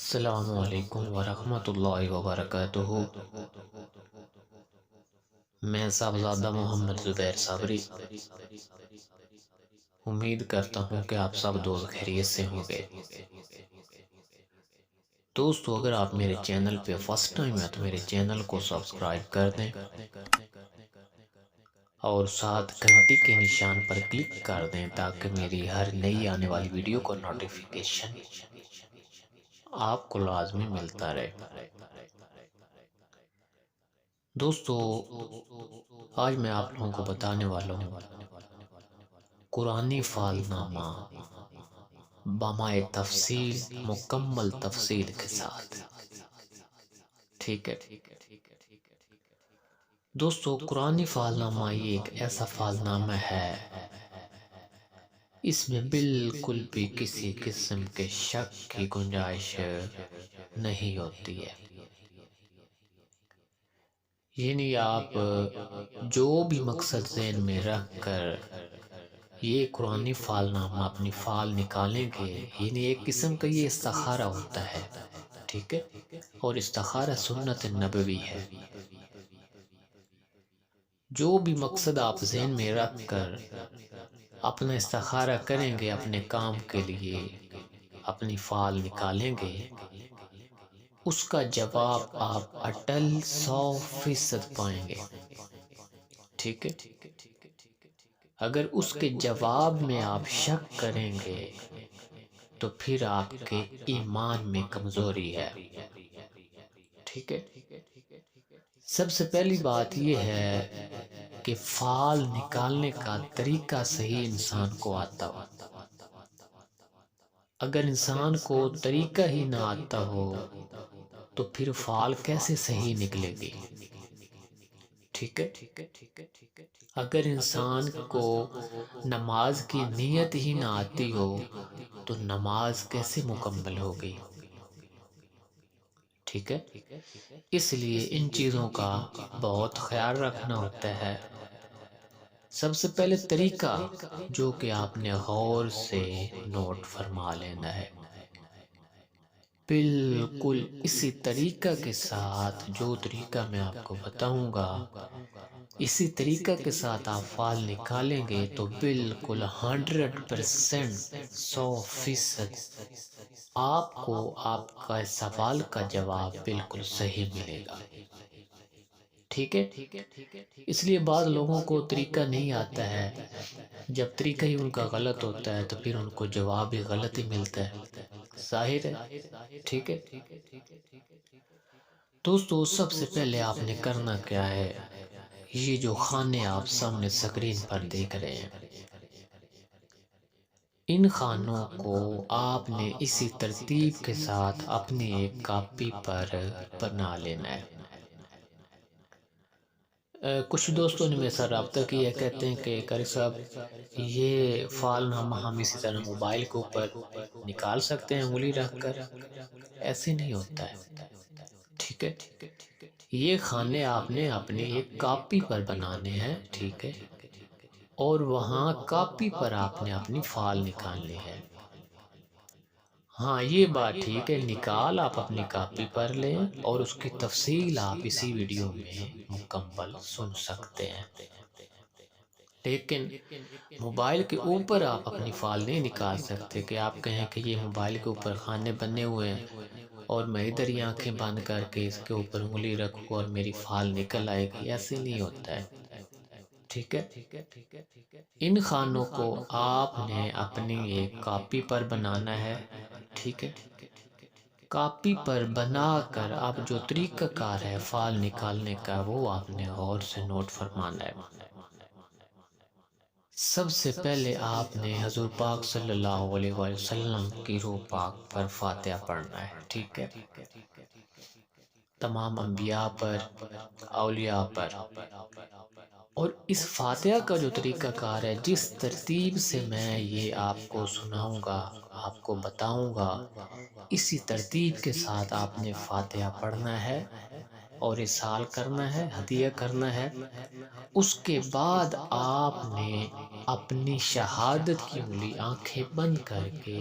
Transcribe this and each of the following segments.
السلام علیکم ورحمۃ اللہ وبرکاتہ۔ میں صاحبزادہ محمد زبیر صابری امید کرتا ہوں کہ آپ سب دوست خیریت سے ہوں گے۔ دوستو، اگر آپ میرے چینل پہ فرسٹ ٹائم ہیں تو میرے چینل کو سبسکرائب کر دیں اور ساتھ گھنٹی کے نشان پر کلک کر دیں تاکہ میری ہر نئی آنے والی ویڈیو کو نوٹیفیکیشن آپ کو لازمی ملتا رہے۔ دوستو، آج میں آپ لوگوں کو بتانے والا ہوں قرآنی فال نامہ بمائے تفصیل، مکمل تفصیل کے ساتھ۔ ٹھیک ہے دوستو، قرآنی فال نامہ یہ ایک ایسا فال نامہ ہے، اس میں بالکل بھی کسی قسم کے شک کی گنجائش نہیں ہوتی ہے۔ یعنی آپ جو بھی مقصد ذہن میں رکھ کر یہ قرآنی فال نامہ اپنی فال نکالیں گے، یعنی ایک قسم کا یہ استخارہ ہوتا ہے، ٹھیک ہے، اور استخارہ سنت نبوی ہے۔ جو بھی مقصد آپ ذہن میں رکھ کر اپنا استخارہ کریں گے، اپنے کام کے لیے اپنی فال نکالیں گے، اس کا جواب آپ اٹل 100% پائیں گے۔ ٹھیک ہے، اگر اس کے جواب میں آپ شک کریں گے تو پھر آپ کے ایمان میں کمزوری ہے۔ ٹھیک ہے، سب سے پہلی بات یہ ہے کہ فال نکالنے کا طریقہ صحیح انسان کو آتا ہو۔ اگر انسان کو طریقہ ہی نہ آتا ہو تو پھر فال کیسے صحیح نکلے گی؟ ٹھیک ہے، اگر انسان کو نماز کی نیت ہی نہ آتی ہو تو نماز کیسے مکمل ہوگی؟ ٹھیک ہے، اس لیے ان چیزوں کا بہت خیال رکھنا ہوتا ہے۔ سب سے پہلے طریقہ جو کہ آپ نے غور سے نوٹ فرما لینا ہے، بالکل اسی طریقہ کے ساتھ جو طریقہ میں آپ کو بتاؤں گا، اسی طریقہ کے ساتھ آپ فال نکالیں گے تو بالکل 100%، 100% آپ کو آپ کا سوال کا جواب بالکل صحیح ملے گا۔ ٹھیک ہے، اس لیے بعض لوگوں کو طریقہ نہیں آتا ہے، جب طریقہ ہی ان کا غلط ہوتا ہے تو پھر ان کو جواب بھی غلط ہی ملتا ہے، ظاہر ہے۔ ٹھیک ہے دوستو، سب سے پہلے آپ نے کرنا کیا ہے، یہ جو خانے آپ سامنے سکرین پر دیکھ رہے ہیں، ان خانوں کو آپ نے اسی ترتیب کے ساتھ اپنی ایک کاپی پر بنا لینا ہے۔ کچھ دوستوں نے میرے ساتھ رابطہ کیا، کہتے ہیں کہ قاری صاحب یہ فال نامہ ہم اسی طرح موبائل کے اوپر نکال سکتے ہیں انگلی رکھ کر؟ ایسے نہیں ہوتا ہے۔ ٹھیک ہے، یہ خانے آپ نے اپنی ایک کاپی پر بنانے ہیں، ٹھیک ہے، اور وہاں کاپی پر آپ نے اپنی فال نکالنی ہے۔ ہاں، یہ بات ٹھیک ہے، نکال آپ اپنی کاپی پر لیں اور اس کی تفصیل آپ اسی ویڈیو میں مکمل سن سکتے ہیں، لیکن موبائل کے اوپر آپ اپنی فال نہیں نکال سکتے کہ آپ کہیں کہ یہ موبائل کے اوپر خانے بنے ہوئے ہیں اور میں ادھر ہی آنکھیں بند کر کے اس کے اوپر انگلی رکھوں اور میری فال نکل آئے گی، ایسے نہیں ہوتا ہے۔ ٹھیک ہے، ان خانوں کو آپ نے اپنی ایک کاپی پر بنانا ہے، ٹھیک ہے، کاپی پر بنا کر اب جو طریقہ کار ہے فال نکالنے کا وہ آپ نے غور سے نوٹ فرمانا ہے۔ سب سے پہلے آپ نے حضور پاک صلی اللہ علیہ وسلم کی روح پاک پر فاتحہ پڑھنا ہے، ٹھیک ہے، تمام انبیاء پر، اولیاء پر، اور اس فاتحہ کا جو طریقہ کار ہے، جس ترتیب سے میں یہ آپ کو سناؤں گا، آپ کو بتاؤں گا، اسی ترتیب کے ساتھ آپ نے فاتحہ پڑھنا ہے اور ارسال کرنا ہے، ہدیہ کرنا ہے۔ اس کے بعد آپ نے اپنی شہادت کی انگلی آنکھیں بند کر کے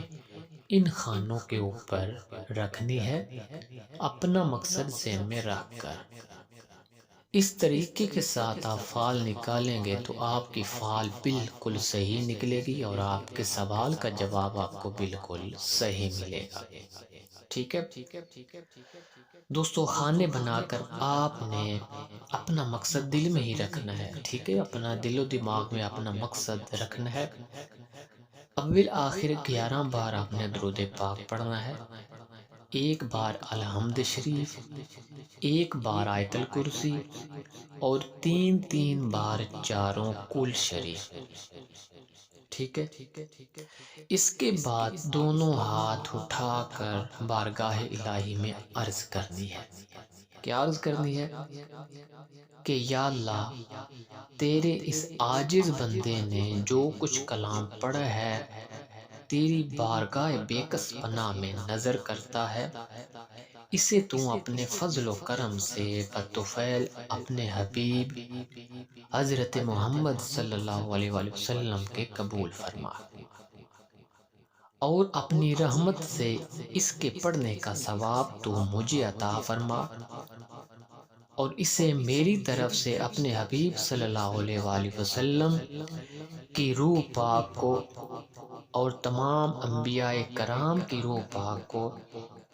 ان خانوں کے اوپر رکھنی ہے، اپنا مقصد ذہن میں رکھ کر۔ اس طریقے کے ساتھ آپ فعال نکالیں گے تو آپ کی فعال بالکل صحیح نکلے گی اور آپ کے سوال کا جواب آپ کو بالکل صحیح ملے گا۔ ٹھیک ہے دوستو، خانے بنا کر آپ نے اپنا مقصد دل میں ہی رکھنا ہے۔ ٹھیک ہے، اپنا دل و دماغ میں اپنا مقصد رکھنا ہے۔ اول آخر 11 بار آپ نے درود پاک پڑھنا ہے، ایک بار الحمد شریف، ایک بار آیت الکرسی اور 3 بار چاروں کل شریف۔ ٹھیک ہے، اس کے بعد دونوں ہاتھ اٹھا کر بارگاہ الہی میں عرض کرنی ہے۔ کیا عرض کرنی ہے؟ کہ یا اللہ، تیرے اس عاجز بندے نے جو کچھ کلام پڑھا ہے تیری بارگاہ بے کس پناہ میں نظر کرتا ہے، اسے تو اپنے فضل و کرم سے بطفیل اپنے حبیب حضرت محمد صلی اللہ علیہ وآلہ وسلم کے قبول فرما، اور اپنی رحمت سے اس کے پڑھنے کا ثواب تو مجھے عطا فرما، اور اسے میری طرف سے اپنے حبیب صلی اللہ علیہ وآلہ وسلم کی روح پاک کو اور تمام انبیاء کرام کی روح پاک کو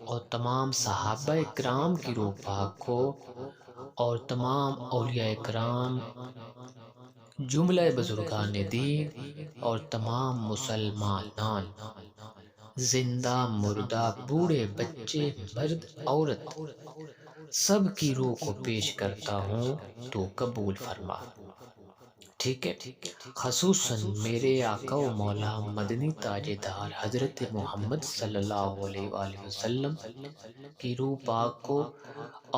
اور تمام صحابہ کرام کی روح پاک کو اور تمام اولیاء کرام، جملہ بزرگان دین اور تمام مسلمانان، زندہ مردہ، بوڑھے بچے، مرد عورت، سب کی روح کو پیش کرتا ہوں تو قبول فرما۔ ٹھیک ہے، خصوصاً میرے آقا و مولا مدنی تاجدار حضرت محمد صلی اللہ علیہ وآلہ وسلم کی روح پاک کو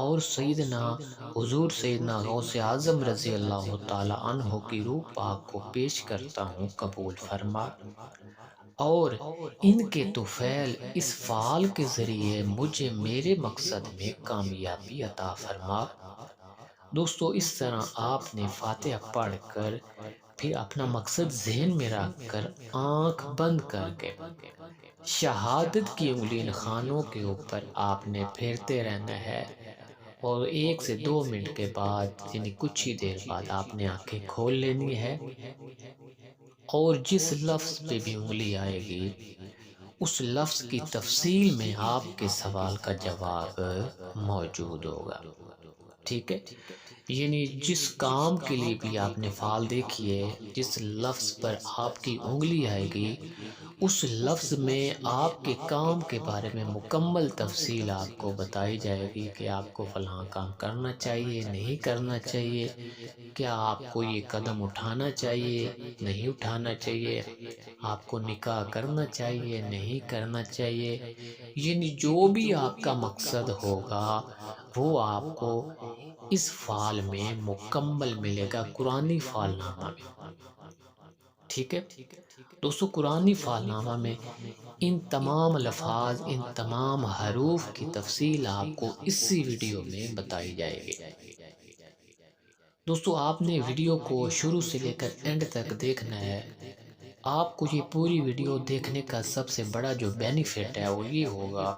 اور سیدنا حضور سیدنا غوث اعظم رضی اللہ تعالی عنہ کی روح پاک کو پیش کرتا ہوں، قبول فرما، اور ان کے طفیل اس فعال کے ذریعے مجھے میرے مقصد میں کامیابی عطا فرما۔ دوستو، اس طرح آپ نے فاتحہ پڑھ کر پھر اپنا مقصد ذہن میں رکھ کر آنکھ بند کر کے شہادت کی انگلی ان خانوں کے اوپر آپ نے پھیرتے رہنا ہے، اور 1 سے 2 منٹ کے بعد یعنی کچھ ہی دیر بعد آپ نے آنکھیں کھول لینی ہے، اور جس لفظ پہ بھی انگلی آئے گی اس لفظ کی تفصیل میں آپ کے سوال کا جواب موجود ہوگا۔ ٹھیک ہے، یعنی جس کام کے لیے بھی آپ نے فعال دیکھیے، جس لفظ پر آپ کی انگلی آئے گی اس لفظ میں آپ کے کام کے بارے میں مکمل تفصیل آپ کو بتائی جائے گی کہ آپ کو فلاں کام کرنا چاہیے، نہیں کرنا چاہیے، کیا آپ کو یہ قدم اٹھانا چاہیے، نہیں اٹھانا چاہیے، آپ کو نکاح کرنا چاہیے، نہیں کرنا چاہیے، یعنی جو بھی آپ کا مقصد ہوگا وہ آپ کو اس فعال میں مکمل ملے گا، قرآنی فعال نامہ میں۔ ٹھیک ہے دوستو، قرآنی فعال نامہ میں ان تمام الفاظ، ان تمام حروف کی تفصیل آپ کو اسی ویڈیو میں بتائی جائے گی۔ دوستو، آپ نے ویڈیو کو شروع سے لے کر اینڈ تک دیکھنا ہے۔ آپ کو یہ پوری ویڈیو دیکھنے کا سب سے بڑا جو بینیفٹ ہے وہ یہ ہوگا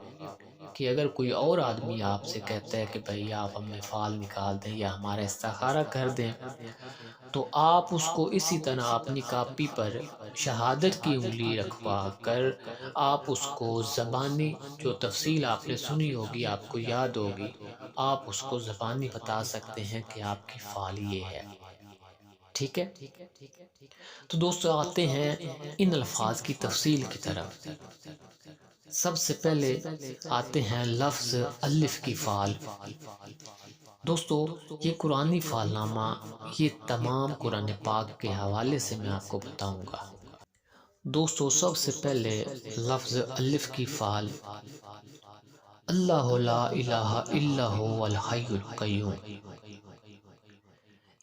کہ اگر کوئی اور آدمی آپ سے کہتا ہے کہ بھئی آپ ہمیں فعال نکال دیں یا ہمارا استخارہ کر دیں، تو آپ اس کو اسی طرح اپنی کاپی پر شہادت کی انگلی رکھوا کر آپ اس کو زبانی جو تفصیل آپ نے سنی ہوگی، آپ کو یاد ہوگی، آپ اس کو زبانی بتا سکتے ہیں کہ آپ کی فعال یہ ہے۔ ٹھیک ہے، تو دوستو آتے ہیں ان الفاظ کی تفصیل کی طرف۔ سب سے پہلے آتے ہیں لفظ الف کی فعال۔ دوستو، یہ قرآنی فعال نامہ یہ تمام قرآن پاک کے حوالے سے میں آپ کو بتاؤں گا۔ دوستو، سب سے پہلے لفظ الف کی فعال، اللہ لا الہ الا هو الحی القیوم،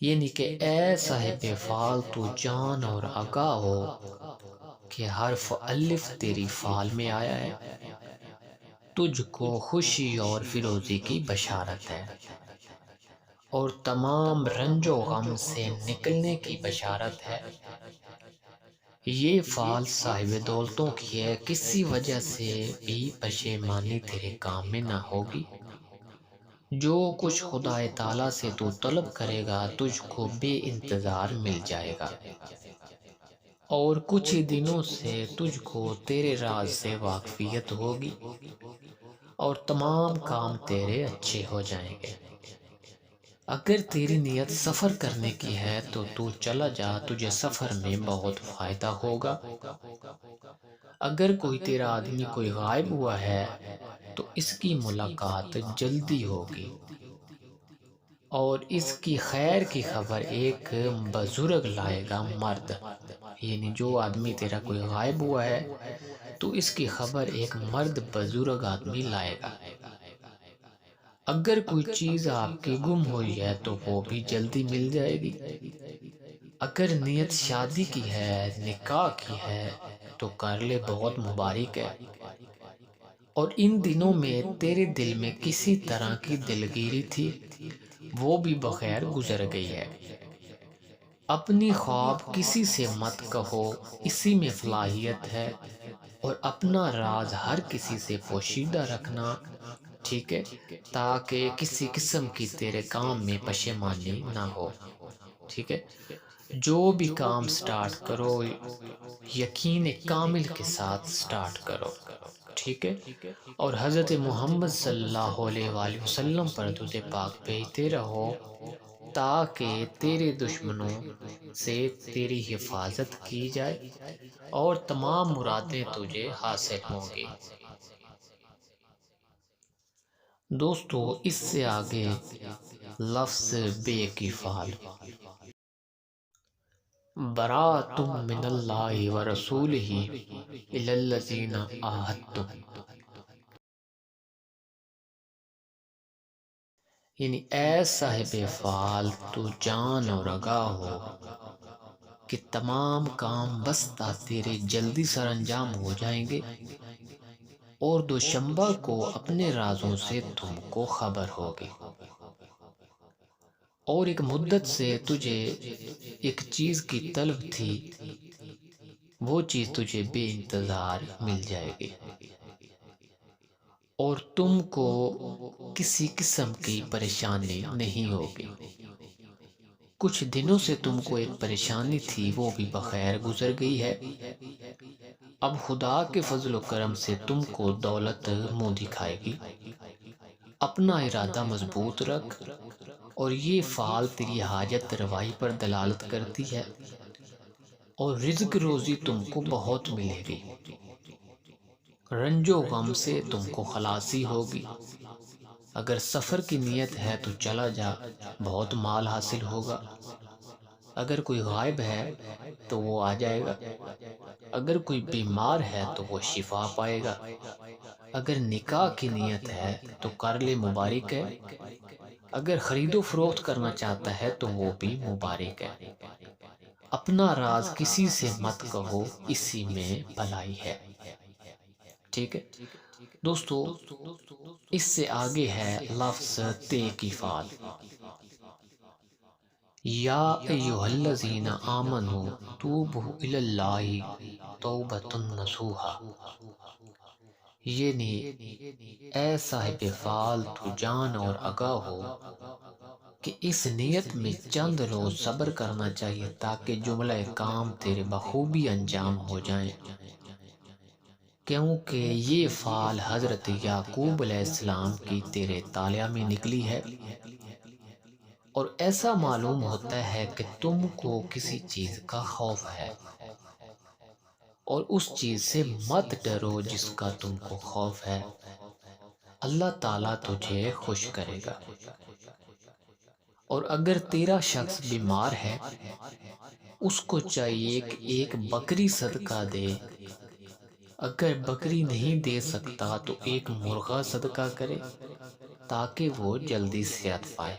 یعنی کہ اے صاحب فعال تو جان اور آگاہ ہو کہ حرف الف تیری فعال میں آیا ہے، تجھ کو خوشی اور فیروزی کی بشارت ہے اور تمام رنج و غم سے نکلنے کی بشارت ہے، یہ فعل صاحب دولتوں کی ہے، کسی وجہ سے بھی پشیمانی تیرے کام میں نہ ہوگی۔ جو کچھ خدا تعالیٰ سے تو طلب کرے گا تجھ کو بے انتظار مل جائے گا، اور کچھ ہی دنوں سے تجھ کو تیرے راز سے واقفیت ہوگی اور تمام کام تیرے اچھے ہو جائیں گے۔ اگر تیری نیت سفر کرنے کی ہے تو چلا جا، تجھے سفر میں بہت فائدہ ہوگا۔ اگر کوئی تیرا آدمی کوئی غائب ہوا ہے تو اس کی ملاقات جلدی ہوگی، اور اس کی خیر کی خبر ایک بزرگ لائے گا مرد، یعنی جو آدمی تیرا کوئی غائب ہوا ہے تو اس کی خبر ایک مرد بزرگ آدمی لائے گا۔ اگر کوئی چیز آپ کی گم ہوئی ہے تو وہ بھی جلدی مل جائے گی۔ اگر نیت شادی کی ہے، نکاح کی ہے تو کر لے، بہت مبارک ہے۔ اور ان دنوں میں تیرے دل میں کسی طرح کی دلگیری تھی، وہ بھی بخیر گزر گئی ہے۔ اپنی خواب کسی سے مت کہو، اسی میں فلاحیت ہے، اور اپنا راز ہر کسی سے پوشیدہ رکھنا، ٹھیک ہے، تاکہ کسی قسم کی تیرے کام میں پشیمانی نہ ہو، ٹھیک ہے۔ جو بھی کام سٹارٹ کرو یقین کامل کے ساتھ سٹارٹ کرو، ٹھیک ہے، اور حضرت محمد صلی اللہ علیہ وآلہ وسلم پر درود پاک بھیجتے رہو تاکہ تیرے دشمنوں سے تیری حفاظت کی جائے اور تمام مرادیں تجھے حاصل ہوں گی۔ دوستو، اس سے آگے لفظ بے کی فعل، براءۃ من اللہ ورسولہ الی الذین عاہدتم، یعنی اے صاحب فعال تو جان اور آگاہ ہو کہ تمام کام بستہ تیرے جلدی سر انجام ہو جائیں گے، اور دوشنبہ کو اپنے رازوں سے تم کو خبر ہوگی، اور ایک مدت سے تجھے ایک چیز کی طلب تھی، وہ چیز تجھے بے انتظار مل جائے گی، اور تم کو کسی قسم کی پریشانی نہیں ہوگی۔ کچھ دنوں سے تم کو ایک پریشانی تھی، وہ بھی بخیر گزر گئی ہے۔ اب خدا کے فضل و کرم سے تم کو دولت منہ دکھائے گی۔ اپنا ارادہ مضبوط رکھ، اور یہ فعل تیری حاجت روائی پر دلالت کرتی ہے، اور رزق روزی تم کو بہت ملے گی۔ رنج و غم سے تم کو خلاصی ہوگی۔ اگر سفر کی نیت ہے تو چلا جا، بہت مال حاصل ہوگا۔ اگر کوئی غائب ہے تو وہ آ جائے گا۔ اگر کوئی بیمار ہے تو وہ شفا پائے گا۔ اگر نکاح کی نیت ہے تو کر لے، مبارک ہے۔ اگر خرید و فروخت کرنا چاہتا ہے تو وہ بھی مبارک ہے۔ اپنا راز کسی سے مت کہو، اسی میں بھلائی ہے، ٹھیک ہے دوستو۔ اس سے آگے ہے لفظ تے کی فعل، یا ایھا الذین آمنوا توبوا الی اللہ توبۃ نصوحا، یعنی اے صاحب فعال تو جان اور آگاہ ہو کہ اس نیت میں چند روز صبر کرنا چاہیے تاکہ جملہ کام تیرے بخوبی انجام ہو جائیں، کیونکہ یہ فعل حضرت یعقوب علیہ السلام کی تیرے طالع میں نکلی ہے، اور ایسا معلوم ہوتا ہے کہ تم کو کسی چیز کا خوف ہے، اور اس چیز سے مت ڈرو جس کا تم کو خوف ہے، اللہ تعالیٰ تجھے خوش کرے گا۔ اور اگر تیرا شخص بیمار ہے، اس کو چاہیے کہ ایک بکری صدقہ دے، اگر بکری نہیں دے سکتا تو ایک مرغہ صدقہ کرے تاکہ وہ جلدی صحت پائے۔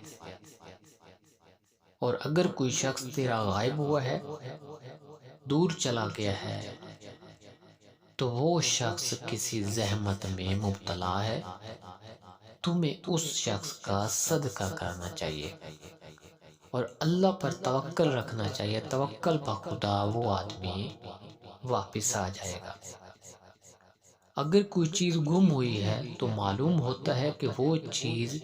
اور اگر کوئی شخص تیرا غائب ہوا ہے، دور چلا گیا ہے، تو وہ شخص کسی زحمت میں مبتلا ہے، تمہیں اس شخص کا صدقہ کرنا چاہیے، اور اللہ پر توکل رکھنا چاہیے۔ توکل بخدا وہ آدمی واپس آ جائے گا۔ اگر کوئی چیز گم ہوئی ہے تو معلوم ہوتا ہے کہ وہ چیز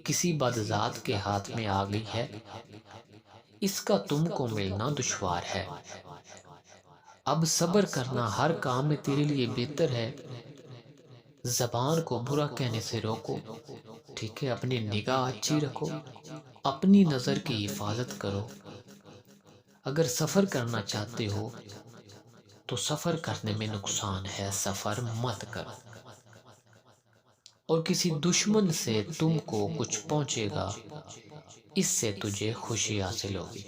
کسی بدذات کے ہاتھ میں آ گئی ہے، اس کا تم کو ملنا دشوار ہے۔ اب صبر کرنا ہر کام میں تیرے لیے بہتر ہے۔ زبان کو برا کہنے سے روکو، ٹھیک ہے؟ اپنی نگاہ اچھی رکھو، اپنی نظر کی حفاظت کرو۔ اگر سفر کرنا چاہتے ہو تو سفر کرنے میں نقصان ہے، سفر مت کرو۔ اور کسی دشمن سے تم کو کچھ پہنچے گا، اس سے تجھے خوشی حاصل ہوگی۔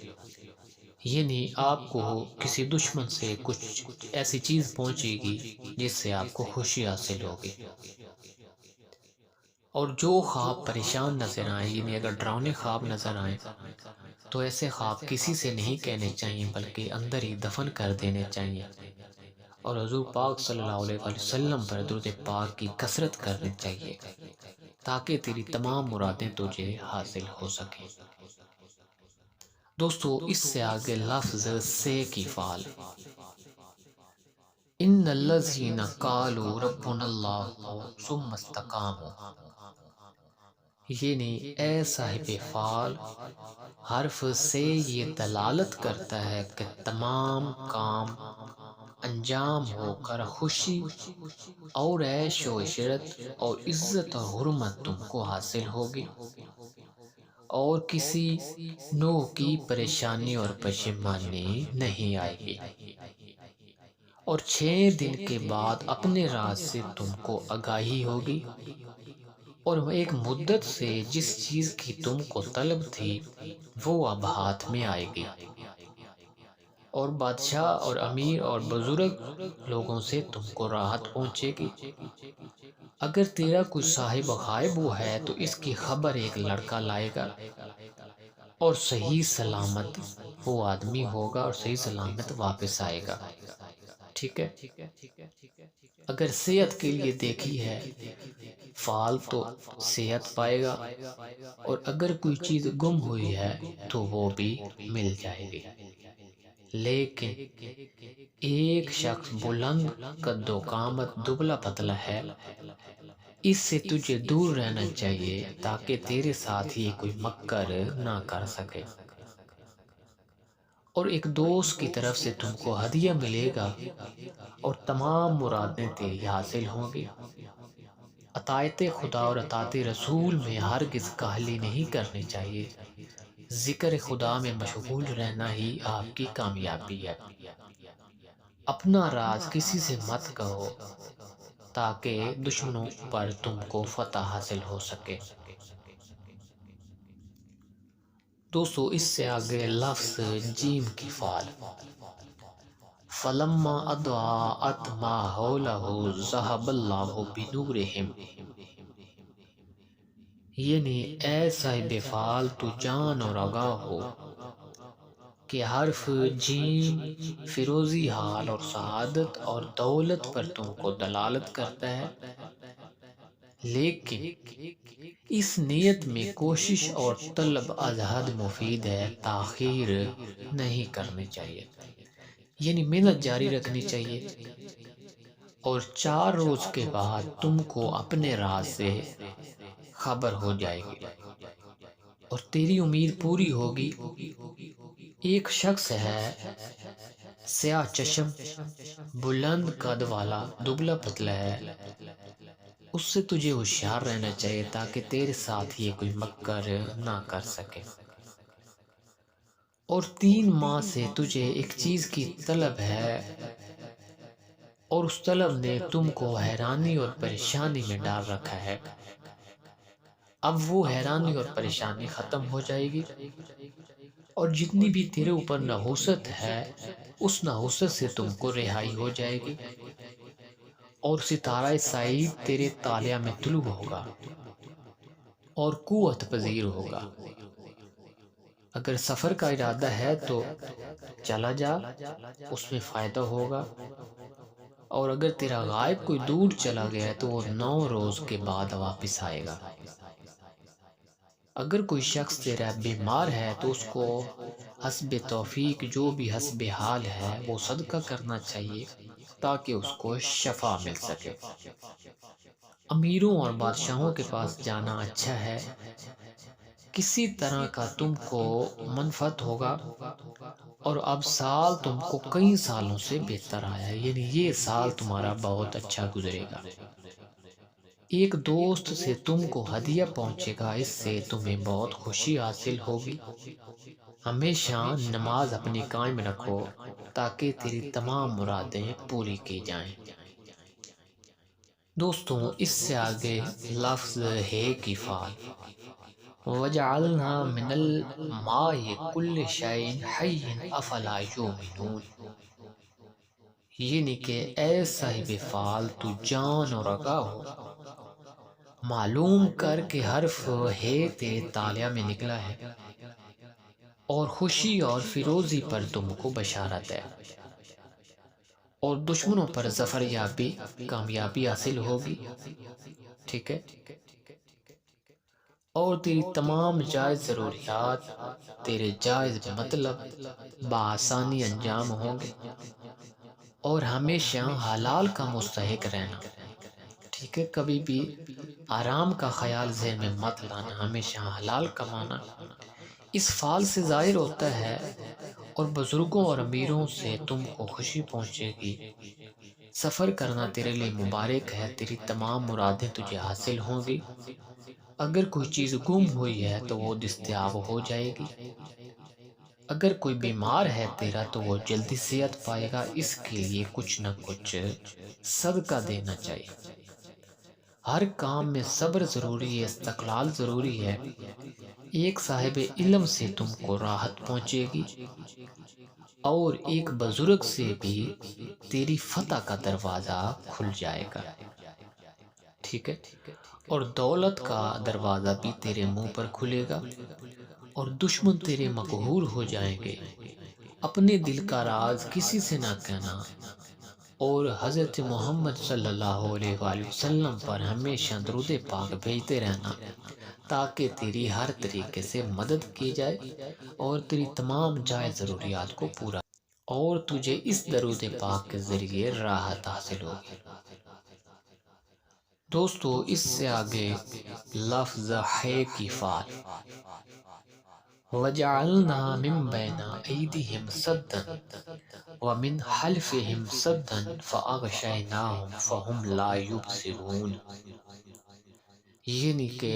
یعنی آپ کو کسی دشمن سے کچھ ایسی چیز پہنچے گی جس سے آپ کو خوشی حاصل ہوگی۔ اور جو خواب پریشان نظر آئیں، یعنی اگر ڈراؤنے خواب نظر آئیں تو ایسے خواب کسی سے نہیں کہنے چاہیے بلکہ اندر ہی دفن کر دینے چاہیے، اور حضور پاک صلی اللہ علیہ وآلہ وسلم پر درود پاک کی کثرت کرنی چاہیے تاکہ تیری تمام مرادیں تجھے حاصل ہو سکیں۔ دوستو اس سے آگے لفظ سے کی فعل، ان الذین قالوا ربنا اللہ ثم استقاموا، یعنی اے صاحب فعل، حرف سے یہ دلالت کرتا ہے کہ تمام کام انجام ہو کر خوشی اور عیش و عشرت اور عزت اور حرمت تم کو حاصل ہوگی، اور کسی نوع کی پریشانی اور پشیمانی نہیں آئے گی، اور 6 دن کے بعد اپنے راز سے تم کو آگاہی ہوگی، اور ایک مدت سے جس چیز کی تم کو طلب تھی وہ اب ہاتھ میں آئے گی، اور بادشاہ اور امیر اور بزرگ لوگوں سے تم کو راحت پہنچے گی۔ اگر تیرا کوئی صاحب غائب ہے تو اس کی خبر ایک لڑکا لائے گا، اور صحیح سلامت وہ آدمی ہوگا اور صحیح سلامت واپس آئے گا، ٹھیک ہے؟ اگر صحت کے لیے دیکھی ہے فعال تو صحت پائے گا، اور اگر کوئی چیز گم ہوئی ہے تو وہ بھی مل جائے گی۔ لیکن ایک شخص بلند قد و قامت دبلا پتلا ہے، اس سے تجھے دور رہنا چاہیے تاکہ تیرے ساتھ یہ کوئی مکر نہ کر سکے، اور ایک دوست کی طرف سے تم کو ہدیہ ملے گا اور تمام مرادیں تیری حاصل ہوں گی۔ اطاعت خدا اور اطاعت رسول میں ہرگز کاہلی نہیں کرنی چاہیے، ذکر خدا میں مشغول رہنا ہی آپ کی کامیابی ہے۔ اپنا راز کسی سے مت کہو تاکہ دشمنوں پر تم کو فتح حاصل ہو سکے۔ دوستو اس سے آگے لفظ جیم کی فعل، فَلَمَّا أَضَاءَتْ مَا حَوْلَهُ ذَهَبَ اللَّهُ بِنُورِهِمْ، یعنی اے صاحب فعل تو جان اور آگاہ ہو کہ حرف جیم فیروزی حال اور سعادت اور دولت پر تم کو دلالت کرتا ہے، لیکن اس نیت میں کوشش اور طلب از حد مفید ہے، تاخیر نہیں کرنی چاہیے، یعنی محنت جاری رکھنی چاہیے، اور 4 روز کے بعد تم کو اپنے راز سے خبر ہو جائے گی اور تیری امید پوری ہوگی۔ ایک شخص ہے سیاہ چشم، بلند قد والا، دبلا پتلا ہے، اس سے تجھے ہوشیار رہنا چاہیے تاکہ تیرے ساتھ یہ کوئی مکر نہ کر سکے، اور 3 ماہ سے تجھے ایک چیز کی طلب ہے اور اس طلب نے تم کو حیرانی اور پریشانی میں ڈال رکھا ہے، اب وہ حیرانی اور پریشانی ختم ہو جائے گی، اور جتنی بھی تیرے اوپر نحوست ہے اس نحوست سے تم کو رہائی ہو جائے گی، اور ستارہ سعید تیرے طالع میں طلوع ہوگا اور قوت پذیر ہوگا۔ اگر سفر کا ارادہ ہے تو چلا جا، اس میں فائدہ ہوگا، اور اگر تیرا غائب کوئی دور چلا گیا ہے تو وہ 9 روز کے بعد واپس آئے گا۔ اگر کوئی شخص تیرا بیمار ہے تو اس کو حسب توفیق جو بھی حسب حال ہے وہ صدقہ کرنا چاہیے تاکہ اس کو شفا مل سکے۔ امیروں اور بادشاہوں کے پاس جانا اچھا ہے، کسی طرح کا تم کو منفعت ہوگا، اور اب سال تم کو کئی سالوں سے بہتر آیا ہے، یعنی یہ سال تمہارا بہت اچھا گزرے گا۔ ایک دوست سے تم کو ہدیہ پہنچے گا، اس سے تمہیں بہت خوشی حاصل ہوگی۔ ہمیشہ نماز اپنی قائم رکھو تاکہ تیری تمام مرادیں پوری کی جائیں۔ دوستوں، اس سے آگے لفظ ہے کی فعل، وَجَعَلْنَا مِنَ الْمَاءِ كُلِّ شَيْءٍ حَيٍّ أَفَلَا يُؤْمِنُونَ، یعنی کہ اے صاحب فعل تو جان اور آگاہ ہو، معلوم کر کہ حرف ہے تیرے تالیہ میں نکلا ہے، اور خوشی اور فیروزی پر تم کو بشارت ہے، اور دشمنوں پر ظفر یابی کامیابی حاصل ہوگی، ٹھیک ہے، اور تیری تمام جائز ضروریات، تیرے جائز مطلب بآسانی انجام ہوں گے، اور ہمیشہ حلال کا مستحق رہنا، ٹھیک ہے، کبھی بھی آرام کا خیال ذہن میں مت لانا، ہمیشہ حلال کمانا۔ اس فعل سے ظاہر ہوتا ہے اور بزرگوں اور امیروں سے تم کو خوشی پہنچے گی، سفر کرنا تیرے لیے مبارک ہے، تیری تمام مرادیں تجھے حاصل ہوں گی، اگر کوئی چیز گم ہوئی ہے تو وہ دستیاب ہو جائے گی، اگر کوئی بیمار ہے تیرا تو وہ جلدی صحت پائے گا، اس کے لیے کچھ نہ کچھ صدقہ دینا چاہیے۔ ہر کام میں صبر ضروری ہے، استقلال ضروری ہے۔ ایک صاحب علم سے تم کو راحت پہنچے گی، اور ایک بزرگ سے بھی تیری فتح کا دروازہ کھل جائے گا، ٹھیک ہے، اور دولت کا دروازہ بھی تیرے منہ پر کھلے گا، اور دشمن تیرے مقہور ہو جائیں گے۔ اپنے دل کا راز کسی سے نہ کہنا، اور حضرت محمد صلی اللہ علیہ وآلہ وسلم پر ہمیشہ درود پاک بھیجتے رہنا تاکہ تیری ہر طریقے سے مدد کی جائے اور تیری تمام جائز ضروریات کو پورا، اور تجھے اس درود پاک کے ذریعے راحت حاصل ہوگی۔ دوستو، اس سے آگے لفظ ہے کی فعل، وَجَعَلْنَا مِن بَيْنَ أَيْدِيهِمْ سَدًّا وَمِنْ خَلْفِهِمْ سَدًّا فَأَغْشَيْنَاهُمْ فَهُمْ لَا يُبْصِرُونَ، یعنی کہ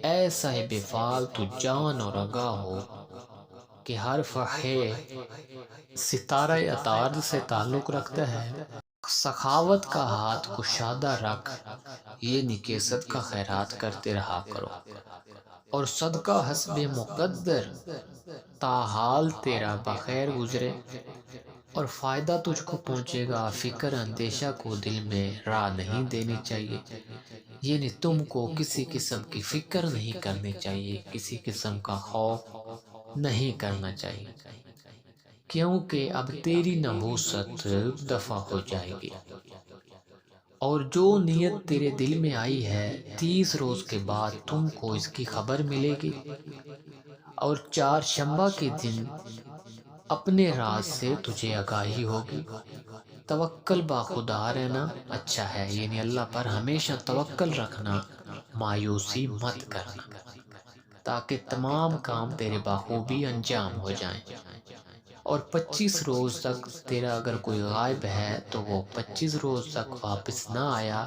اے صاحب فعل تو جان اور آگاہ ہو کہ حرف ہے ستارہ اطار سے تعلق رکھتا ہے، سخاوت کا ہاتھ کشادہ رکھ، یعنی کہ صدقہ خیرات کرتے رہا کرو، اور صدقہ حسب مقدر تاحال تیرا بخیر گزرے، اور فائدہ تجھ کو پہنچے گا، فکر اندیشہ کو دل میں راہ نہیں دینی چاہیے، یعنی تم کو کسی قسم کی فکر نہیں کرنی چاہیے، کسی قسم کا خوف نہیں کرنا چاہیے، کیونکہ اب تیری نحوست دفع ہو جائے گی، اور جو نیت تیرے دل میں آئی ہے 30 روز کے بعد تم کو اس کی خبر ملے گی، اور 4 شنبہ کے دن اپنے راز سے تجھے آگاہی ہوگی۔ توکل با خدا رہنا اچھا ہے، یعنی اللہ پر ہمیشہ توکل رکھنا، مایوسی مت کرنا، تاکہ تمام کام تیرے بخوبی انجام ہو جائیں، اور 25 روز تک تیرا اگر کوئی غائب ہے تو وہ 25 روز تک واپس نہ آیا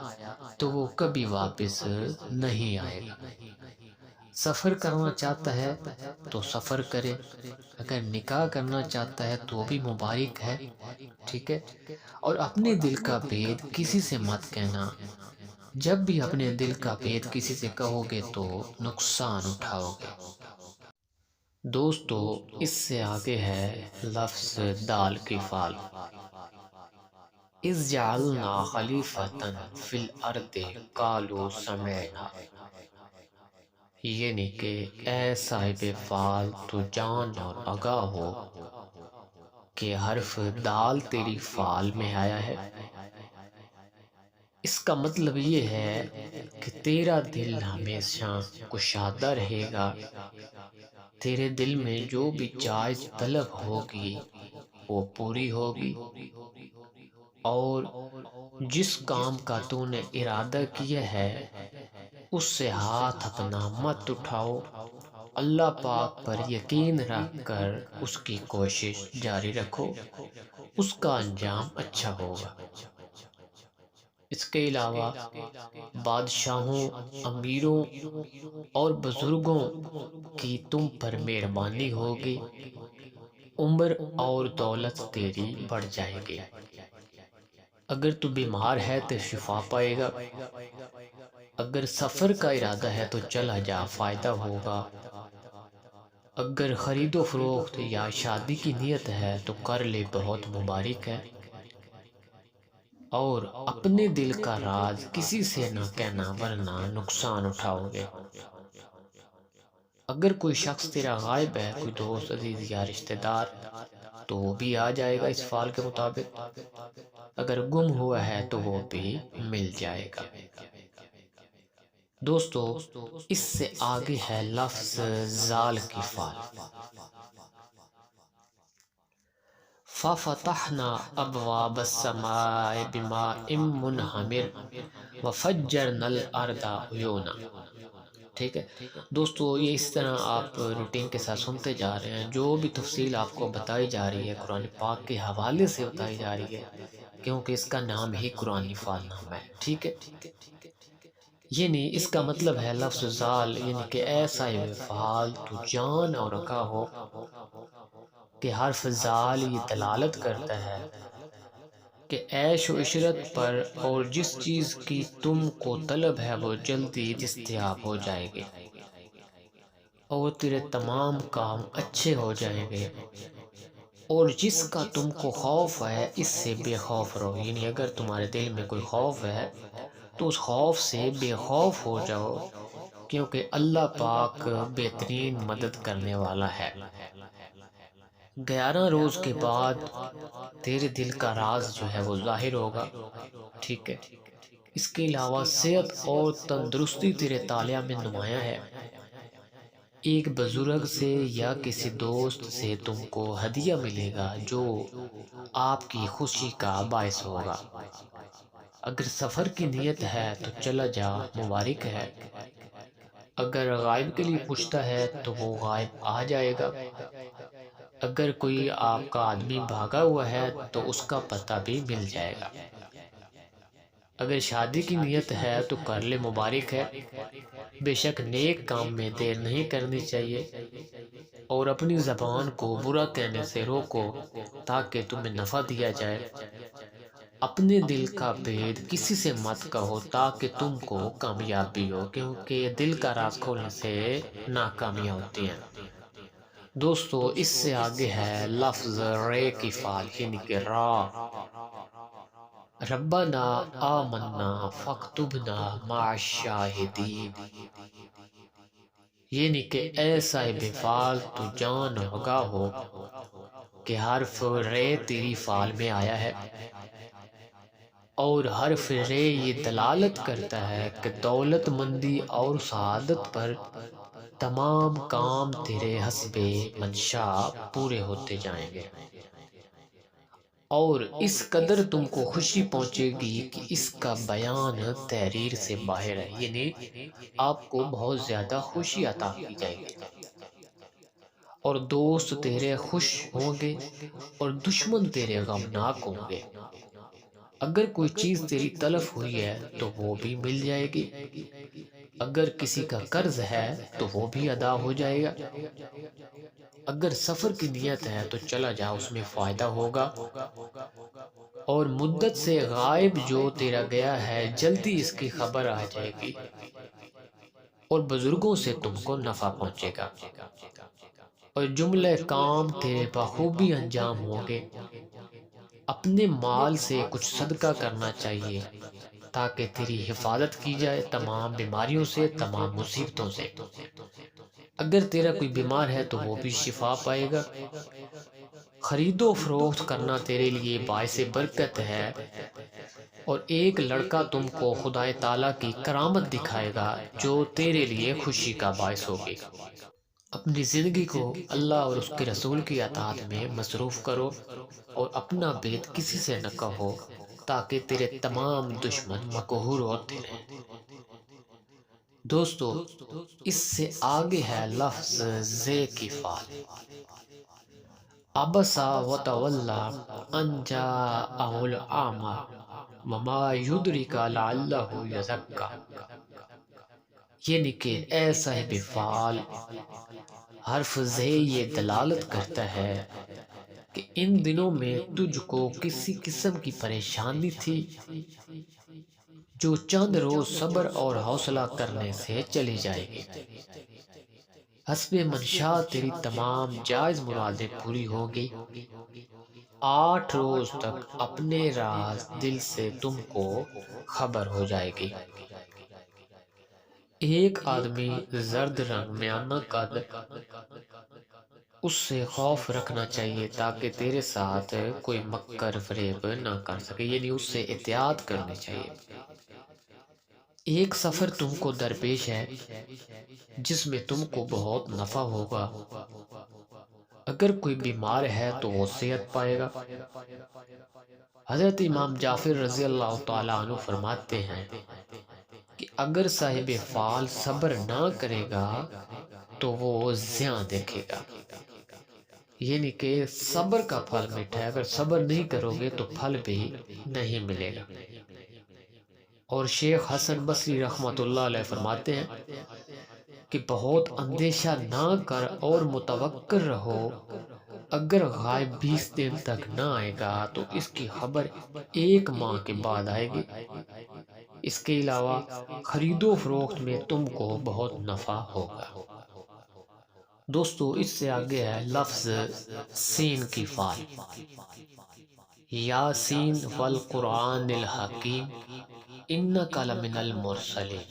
تو وہ کبھی واپس نہیں آئے گا۔ سفر کرنا چاہتا ہے تو سفر کرے، اگر نکاح کرنا چاہتا ہے تو بھی مبارک ہے، ٹھیک ہے، اور اپنے دل کا بھید کسی سے مت کہنا، جب بھی اپنے دل کا بھید کسی سے کہو گے تو نقصان اٹھاؤ گے۔ دوستو، اس سے آگے ہے لفظ دال کی فعل، اذ جعلنا خلیفۃ فی الارض قالوا سمعنا، یعنی کہ اے صاحب فعل تو جان اور آگاہ ہو کہ حرف دال تیری فعل میں آیا ہے، اس کا مطلب یہ ہے کہ تیرا دل ہمیشہ کشادہ رہے گا، تیرے دل میں جو بھی جائز طلب ہوگی وہ پوری ہوگی، اور جس کام کا تو نے ارادہ کیا ہے اس سے ہاتھ اپنا مت اٹھاؤ، اللہ پاک پر یقین رکھ کر اس کی کوشش جاری رکھو، اس کا انجام اچھا ہوگا۔ اس کے علاوہ بادشاہوں، امیروں اور بزرگوں کی تم پر مہربانی ہوگی، عمر اور دولت تیری بڑھ جائے گی۔ اگر تو بیمار ہے تو شفا پائے گا، اگر سفر کا ارادہ ہے تو چلا جا، فائدہ ہوگا، اگر خرید و فروخت یا شادی کی نیت ہے تو کر لے، بہت مبارک ہے، اور اپنے دل کا راز کسی سے نہ کہنا ورنہ نقصان اٹھاؤ گے۔ اگر کوئی شخص تیرا غائب ہے، کوئی دوست، عزیز یا رشتہ دار، تو وہ بھی آ جائے گا اس فعل کے مطابق، اگر گم ہوا ہے تو وہ بھی مل جائے گا۔ دوستو، اس سے آگے ہے لفظ زال کی فعل۔ فَفَتَحْنَا أَبْوَابَ السَّمَاءِ بِمَاءٍ مُنْهَمِرٍ وَفَجَّرْنَا الْأَرْضَ عُيُونًا۔ ٹھیک ہے دوستو، یہ اس طرح آپ روٹین کے ساتھ سنتے جا رہے ہیں، جو بھی تفصیل آپ کو بتائی جا رہی ہے قرآن پاک کے حوالے سے بتائی جا رہی ہے، کیونکہ اس کا نام ہی قرآن فعل نام ہے۔ ٹھیک ہے، یعنی اس کا مطلب ہے لفظ زال، یعنی کہ ایسا فعال تو جان اور رکھا ہو، کہ حرف زال یہ دلالت کرتا ہے کہ عیش و عشرت پر، اور جس چیز کی تم کو طلب ہے وہ جلدی دستیاب ہو جائے گی، اور تیرے تمام کام اچھے ہو جائیں گے، اور جس کا تم کو خوف ہے اس سے بے خوف رہو، یعنی اگر تمہارے دل میں کوئی خوف ہے تو اس خوف سے بے خوف ہو جاؤ، کیونکہ اللہ پاک بہترین مدد کرنے والا ہے۔ 11 روز کے بعد تیرے دل کا راز جو ہے وہ ظاہر ہوگا۔ ٹھیک ہے، اس کے علاوہ صحت اور تندرستی تیرے طالعہ میں نمایاں ہے۔ ایک بزرگ سے یا کسی دوست سے تم کو ہدیہ ملے گا جو آپ کی خوشی کا باعث ہوگا۔ اگر سفر کی نیت ہے تو چلا جا، مبارک ہے، اگر غائب کے لیے پوچھتا ہے تو وہ غائب آ جائے گا، اگر کوئی آپ کا آدمی بھاگا ہوا ہے تو اس کا پتہ بھی مل جائے گا، اگر شادی کی نیت ہے تو کر لے، مبارک ہے، بے شک نیک کام میں دیر نہیں کرنی چاہیے، اور اپنی زبان کو برا کہنے سے روکو تاکہ تمہیں نفع دیا جائے، اپنے دل کا بید کسی سے مت کہو تاکہ تم کو کامیابی ہو، کیونکہ دل کا راز کھولنے سے ناکامیاں ہوتی ہیں۔ دوستو، اس سے آگے ہے لفظ رے کی فعل، یعنی کہ را۔ ربنا آمنا فاکتبنا مع الشاہدین، یعنی کہ اے صاحب فعل تو جان و آگاہ ہو کہ حرف رے تیری فعل میں آیا ہے، اور حرف رے یہ دلالت کرتا ہے کہ دولت مندی اور سعادت پر تمام کام تیرے حسب منشا پورے ہوتے جائیں گے، اور اس قدر تم کو خوشی پہنچے گی کہ اس کا بیان تحریر سے باہر ہے، یعنی آپ کو بہت زیادہ خوشی عطا کی جائے گی، اور دوست تیرے خوش ہوں گے اور دشمن تیرے غمناک ہوں گے، اگر کوئی چیز تیری تلف ہوئی ہے تو وہ بھی مل جائے گی، اگر کسی کا قرض ہے تو وہ بھی ادا ہو جائے گا، اگر سفر کی نیت ہے تو چلا جا، اس میں فائدہ ہوگا، اور مدت سے غائب جو تیرا گیا ہے جلدی اس کی خبر آ جائے گی، اور بزرگوں سے تم کو نفع پہنچے گا، اور جملہ کام تیرے بخوبی انجام ہوں گے۔ اپنے مال سے کچھ صدقہ کرنا چاہیے تاکہ تیری حفاظت کی جائے تمام بیماریوں سے، تمام مصیبتوں سے، اگر تیرا کوئی بیمار ہے تو وہ بھی شفا پائے گا، خرید و فروخت کرنا تیرے لیے باعث برکت ہے، اور ایک لڑکا تم کو خدا تعالیٰ کی کرامت دکھائے گا جو تیرے لیے خوشی کا باعث ہوگی۔ اپنی زندگی کو اللہ اور اس کے رسول کی اطاعت میں مصروف کرو اور اپنا بید کسی سے نہ کہو تاکہ تیرے تمام دشمن مقہور ہوتے رہیں۔ دوستو، اس سے آگے ہے لفظ زے کی فعل۔ ابسا وتولا ان جاءہ الاعمی وما یدرک لعلہ یزکا، یعنی کہ اے صاحب فعال، حرف زے یہ دلالت کرتا ہے کہ ان دنوں میں تجھ کو کسی قسم کی پریشانی تھی جو چند روز صبر اور حوصلہ کرنے سے چلی جائے گی۔ حسب منشاء تیری تمام جائز مرادیں پوری ہوگی۔ 8 روز تک اپنے راز دل سے تم کو خبر ہو جائے گی۔ ایک آدمی زرد رنگ میانہ قد، اس سے خوف رکھنا چاہیے تاکہ تیرے ساتھ کوئی مکر فریب نہ کر سکے، یعنی اس سے احتیاط کرنی چاہیے۔ ایک سفر تم کو درپیش ہے جس میں تم کو بہت نفع ہوگا۔ اگر کوئی بیمار ہے تو وہ صحت پائے گا۔ حضرت امام جعفر رضی اللہ تعالیٰ عنہ فرماتے ہیں کہ اگر صاحب فعال صبر نہ کرے گا تو وہ زیاں دیکھے گا، یعنی کہ صبر کا پھل میٹھا ہے، اگر صبر نہیں کرو گے تو پھل بھی نہیں ملے گا۔ اور شیخ حسن بصری رحمۃ اللہ علیہ فرماتے ہیں کہ بہت اندیشہ نہ کر اور متوکل رہو، اگر غائب 20 دن تک نہ آئے گا تو اس کی خبر 1 ماہ کے بعد آئے گی۔ اس کے علاوہ خرید و فروخت میں تم کو بہت نفع ہوگا۔ دوستو، اس سے آگے ہے لفظ سین کی فعل۔ یاسین والقرآن الحکیم انک لمن المرسلین،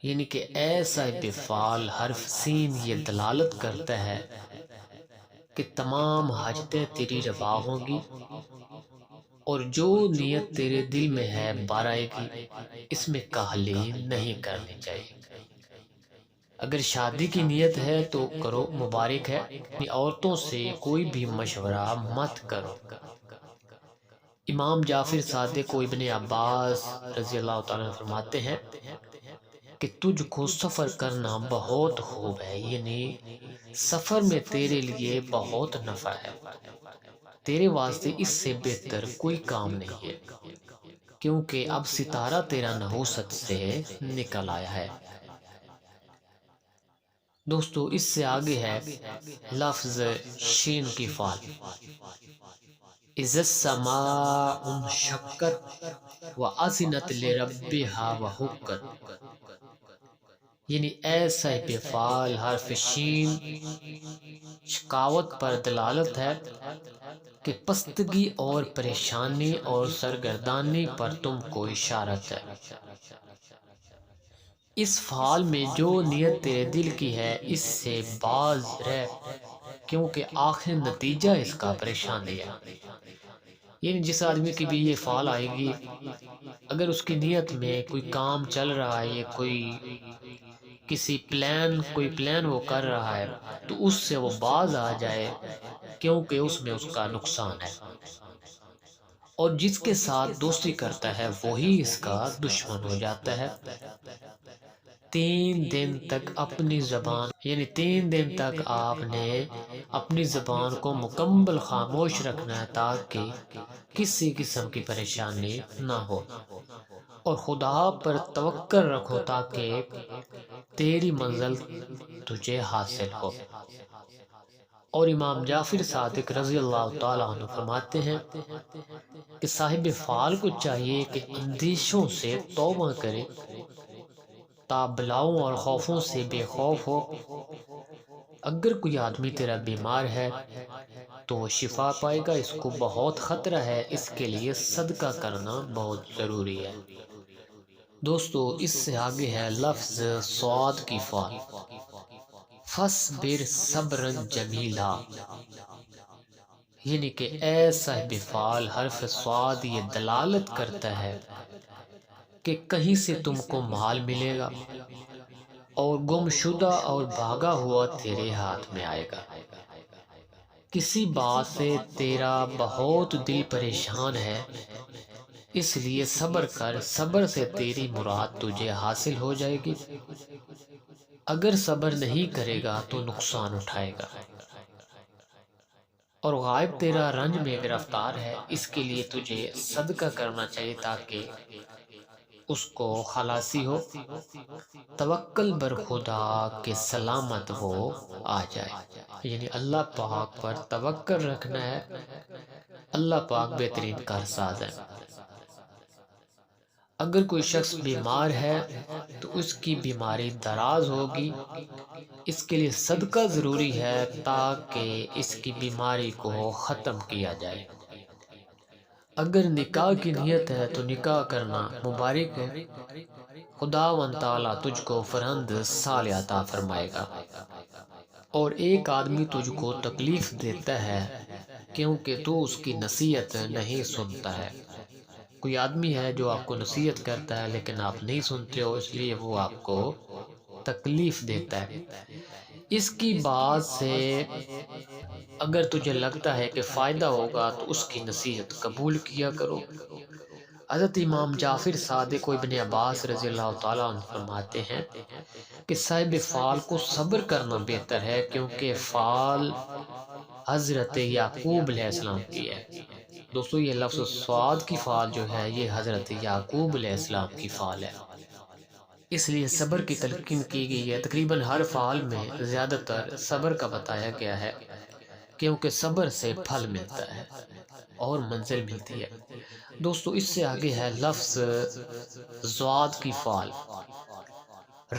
یعنی کہ اے صاحب فعال، حرف سین یہ دلالت کرتا ہے کہ تمام حاجتیں تیری روا ہوں گی اور جو نیت تیرے دل میں ہے بار آئے گی، اس میں کاہلی نہیں کرنی چاہیے۔ اگر شادی کی نیت ہے تو کرو، مبارک ہے۔ اپنی عورتوں سے کوئی بھی مشورہ مت کرو۔ امام جعفر صادق و ابن عباس رضی اللہ تعالیٰ عنہ فرماتے ہیں کہ تجھ کو سفر کرنا بہت خوب ہے، یعنی سفر میں تیرے لیے بہت نفع ہے، تیرے واسطے اس سے بہتر کوئی کام نہیں ہے، کیونکہ اب ستارہ تیرا نحوست سے نکل آیا ہے۔ دوستو، اس سے آگے ہے لفظ شین کی فعل۔ اذا السماء انشقت واذنت لربها وحقت، یعنی اے صاحب فعال، حرف شین شکاوت پر دلالت ہے کہ پستگی اور پریشانی اور سرگردانی پر تم کو اشارت ہے۔ اس فعال میں جو نیت تیرے دل کی ہے اس سے باز رہ، کیونکہ آخر نتیجہ اس کا پریشانی ہے۔ یعنی جس آدمی کی بھی یہ فعال آئے گی، اگر اس کی نیت میں کوئی کام چل رہا ہے یا کوئی پلان وہ کر رہا ہے تو اس سے وہ باز آ جائے، کیونکہ اس میں اس کا نقصان ہے۔ اور جس کے ساتھ دوستی کرتا ہے وہی اس کا دشمن ہو جاتا ہے۔ 3 دن تک اپنی زبان، یعنی 3 دن تک آپ نے اپنی زبان کو مکمل خاموش رکھنا ہے تاکہ کسی قسم کی پریشانی نہ ہو، اور خدا پر توکل رکھو تاکہ تیری منزل تجھے حاصل ہو۔ اور امام جعفر صادق رضی اللہ تعالیٰ عنہ فرماتے ہیں کہ صاحب فعال کو چاہیے کہ اندیشوں سے توبہ کرے، بلاؤں اور خوفوں سے بے خوف ہو۔ اگر کوئی آدمی تیرا بیمار ہے تو وہ شفا پائے گا، اس کو بہت خطرہ ہے، اس کے لیے صدقہ کرنا بہت ضروری ہے۔ دوستو، اس سے آگے ہے لفظ صاد کی فعل۔ فاصبر صبرا جمیلا، یعنی کہ اے صاحب فعال حرف صاد یہ دلالت کرتا ہے کہ کہیں سے تم کو مال ملے گا اور گم شدہ اور بھاگا ہوا تیرے ہاتھ میں آئے گا۔ کسی بات سے تیرا بہت دل پریشان ہے، اس لیے صبر کر، صبر سے تیری مراد تجھے حاصل ہو جائے گی۔ اگر صبر نہیں کرے گا تو نقصان اٹھائے گا، اور غائب تیرا رنج میں گرفتار ہے، اس کے لیے تجھے صدقہ کرنا چاہیے تاکہ اس کو خلاصی ہو۔ توکل بر خدا کے سلامت وہ آ جائے، یعنی اللہ پاک پر توکل رکھنا ہے۔ اللہ پاک بہترین کارساز ہے۔ اگر کوئی شخص بیمار ہے تو اس کی بیماری دراز ہوگی، اس کے لیے صدقہ ضروری ہے تاکہ اس کی بیماری کو ختم کیا جائے۔ اگر نکاح کی نیت ہے تو نکاح کرنا مبارک ہے، خداوند تعالیٰ تجھ کو فرزند صالح عطا فرمائے گا۔ اور ایک آدمی تجھ کو تکلیف دیتا ہے کیونکہ تو اس کی نصیحت نہیں سنتا ہے۔ کوئی آدمی ہے جو آپ کو نصیحت کرتا ہے لیکن آپ نہیں سنتے ہو، اس لیے وہ آپ کو تکلیف دیتا ہے۔ اس کی بات سے اگر تجھے لگتا ہے کہ فائدہ ہوگا تو اس کی نصیحت قبول کیا کرو۔ حضرت امام جعفر صادق و ابن عباس رضی اللہ تعالیٰ عنہ فرماتے ہیں کہ صاحب فعال کو صبر کرنا بہتر ہے، کیونکہ فعال حضرت یعقوب علیہ السلام کی ہے۔ دوستو یہ لفظ سواد کی فعال جو ہے یہ حضرت یعقوب علیہ السلام کی فعال ہے، اس لیے صبر کی تلقین کی گئی ہے۔ تقریباً ہر فعال میں زیادہ تر صبر کا بتایا گیا ہے، کیونکہ صبر سے پھل ملتا ہے اور منزل ملتی ہے۔ دوستو اس سے آگے ہے لفظ زواد کی فعال۔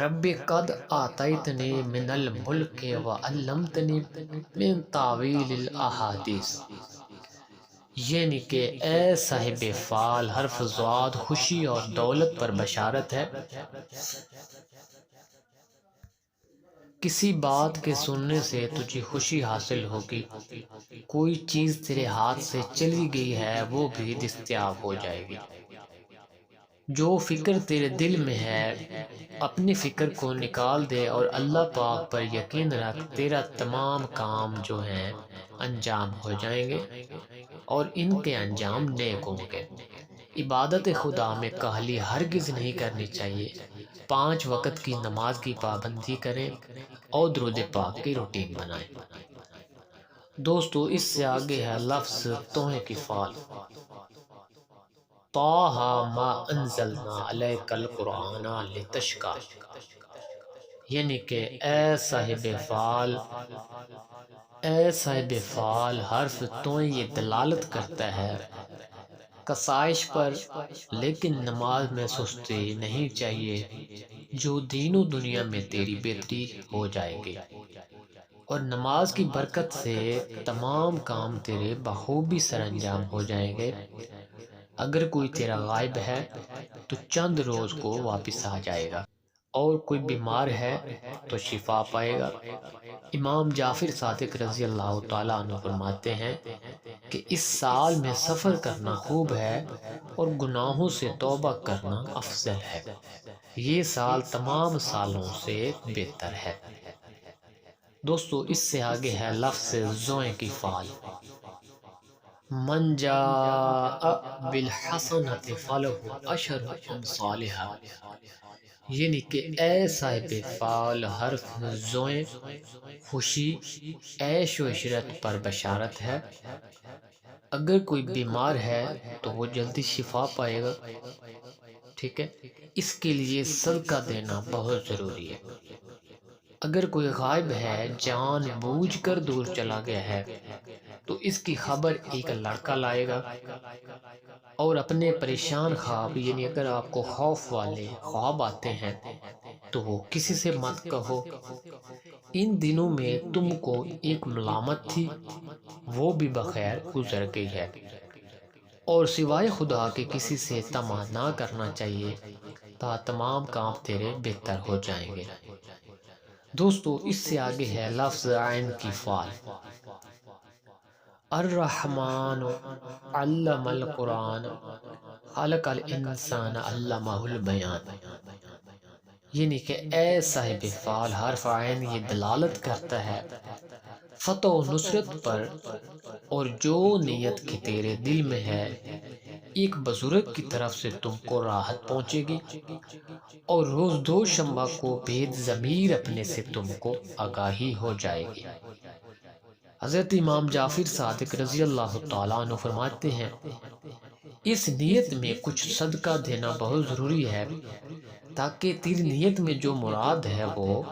رب قد آتیتنی من الملک وعلمتنی من تعویل الاحادیث، یعنی کہ اے صاحب فعال حرف زواد خوشی اور دولت پر بشارت ہے۔ کسی بات کے سننے سے تجھے خوشی حاصل ہوگی، کوئی چیز تیرے ہاتھ سے چلی گئی ہے وہ بھی دستیاب ہو جائے گی۔ جو فکر تیرے دل میں ہے اپنی فکر کو نکال دے اور اللہ پاک پر یقین رکھ، تیرا تمام کام جو ہیں انجام ہو جائیں گے اور ان کے انجام نیک ہوں گے۔ عبادت خدا میں کاہلی ہرگز نہیں کرنی چاہیے۔ 5 وقت کی نماز کی پابندی کریں اور درود پاک کی روٹین بنائیں۔ دوستو اس سے آگے ہے لفظ توہیں کی فعال۔ طٰہ ما انزلنا علیک القرآن لتشقیٰ، یعنی کہ اے صاحب فعال، اے صاحب فعال حرف تویں یہ دلالت کرتا ہے کسائش پر، لیکن نماز میں سستی نہیں چاہیے، جو دین و دنیا میں تیری بہتری ہو جائے گی، اور نماز کی برکت سے تمام کام تیرے بخوبی سر انجام ہو جائیں گے۔ اگر کوئی تیرا غائب ہے تو چند روز کو واپس آ جائے گا، اور کوئی بیمار ہے تو شفا پائے گا۔ امام جعفر صادق رضی اللہ تعالیٰ عنہ فرماتے ہیں کہ اس سال میں سفر کرنا خوب ہے اور گناہوں سے توبہ کرنا افضل ہے، یہ سال تمام سالوں سے بہتر ہے۔ دوستو اس سے آگے ہے لفظ زوئیں کی فعال۔ من جاء بالحسنۃ فلہ عشر امثالھا، یعنی کہ اے صاحب فعال حرف زوئیں خوشی عیش و عشرت پر بشارت ہے۔ اگر کوئی بیمار ہے تو وہ جلدی شفا پائے گا، ٹھیک ہے، اس کے لیے صدقہ دینا بہت ضروری ہے۔ اگر کوئی غائب ہے جان بوجھ کر دور چلا گیا ہے تو اس کی خبر ایک لڑکا لائے گا، اور اپنے پریشان خواب، یعنی اگر آپ کو خوف والے خواب آتے ہیں تو وہ کسی سے مت کہو۔ ان دنوں میں تم کو ایک ملامت تھی، وہ بھی بخیر گزر گئی ہے، اور سوائے خدا کے کسی سے طمع نہ کرنا چاہیے تا تمام کام تیرے بہتر ہو جائیں گے۔ دوستو اس سے آگے ہے لفظ عین کی فعال۔ الرحمن علم القرآن خلق الانسان علمہ البیان، یعنی کہ اے صاحب فعال حرف عین یہ دلالت کرتا ہے فتح و نصرت پر، اور جو نیت کی تیرے دل میں ہے ایک بزرگ کی طرف سے تم کو راحت پہنچے گی، اور روز دوشنبہ کو بید ضمیر اپنے سے تم کو آگاہی ہو جائے گی۔ حضرت امام جعفر صادق رضی اللہ تعالیٰ عنہ فرماتے ہیں اس نیت میں کچھ صدقہ دینا بہت ضروری ہے تاکہ تیری نیت میں جو مراد ہے وہ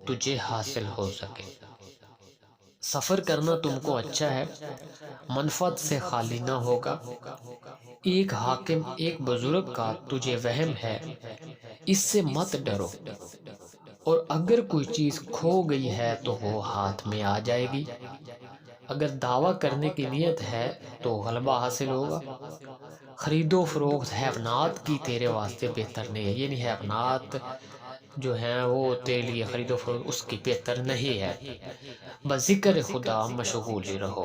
تجھے حاصل ہو سکے۔ سفر کرنا تم کو اچھا ہے، منفعت سے خالی نہ ہوگا۔ ایک حاکم ایک بزرگ کا تجھے وہم ہے، اس سے مت ڈرو، اور اگر کوئی چیز کھو گئی ہے تو وہ ہاتھ میں آ جائے گی۔ اگر دعویٰ کرنے کی نیت ہے تو غلبہ حاصل ہوگا۔ خرید و فروخت حیوانات کی تیرے واسطے بہتر نہیں ہے، یعنی حیوانات جو ہیں وہ تیرے لیے خرید و فروخت اس کی بہتر نہیں ہے، بذکر خدا مشغول ہی رہو۔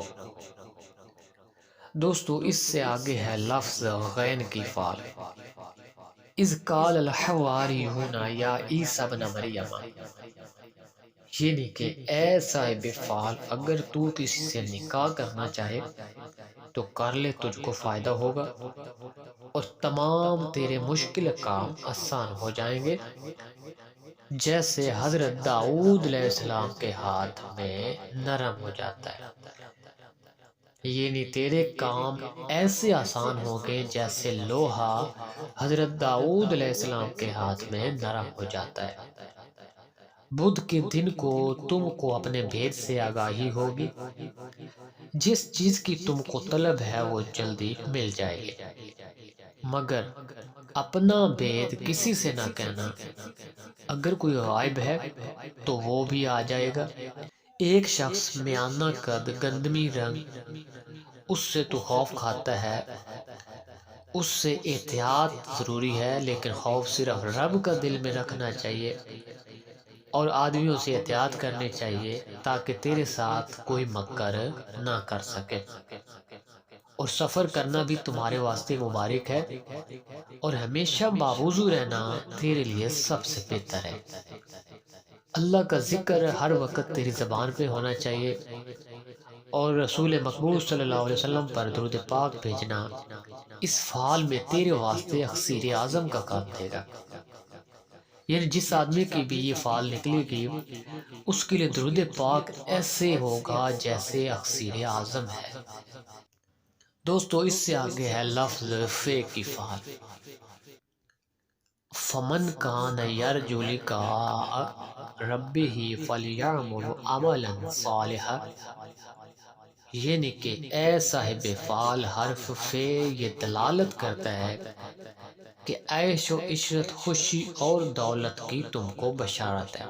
دوستو اس سے آگے ہے لفظ غین کی فعل، اذ قال الحواریون یا عیسی ابن مریم، یعنی کہ اے صاحب فعال اگر تو کسی سے نکاح کرنا چاہے تو کر لے، تجھ کو فائدہ ہوگا اور تمام تیرے مشکل کام آسان ہو جائیں گے، جیسے حضرت داؤد علیہ السلام کے ہاتھ میں نرم ہو جاتا ہے، یعنی تیرے کام ایسے آسان ہوں گے جیسے لوہا حضرت داؤد علیہ السلام کے ہاتھ میں نرم ہو جاتا ہے۔ بدھ کے دن کو تم کو اپنے بھید سے آگاہی ہوگی، جس چیز کی تم کو طلب ہے وہ جلدی مل جائے گی، مگر اپنا بھید کسی سے نہ کہنا، اگر کوئی غائب ہے تو وہ بھی آ جائے گا۔ ایک شخص میانہ قد گندمی رنگ، اس سے تو خوف کھاتا ہے، اس سے احتیاط ضروری ہے، لیکن خوف صرف رب کا دل میں رکھنا چاہیے اور آدمیوں سے احتیاط کرنی چاہیے تاکہ تیرے ساتھ کوئی مکر نہ کر سکے۔ اور سفر کرنا بھی تمہارے واسطے مبارک ہے، اور ہمیشہ باوضو رہنا تیرے لیے سب سے بہتر ہے۔ اللہ کا ذکر ہر وقت تیری زبان پہ ہونا چاہیے، اور رسول مقبول صلی اللہ علیہ وسلم پر درود پاک بھیجنا اس فعال میں تیرے واسطے اکسیر اعظم کا کام دے گا، یعنی جس آدمی کی بھی یہ فعال نکلے گی اس کے لیے درود پاک ایسے ہوگا جیسے اکسیر اعظم ہے۔ دوستو اس سے آگے ہے لفظ فے کی فعال، فمن کان یرجو لقاء ربہ فلیعمل عملا صالحا، یعنی کہ اے صاحب فعال حرف فے یہ دلالت کرتا ہے کہ عیش و عشرت، خوشی اور دولت کی تم کو بشارت ہے،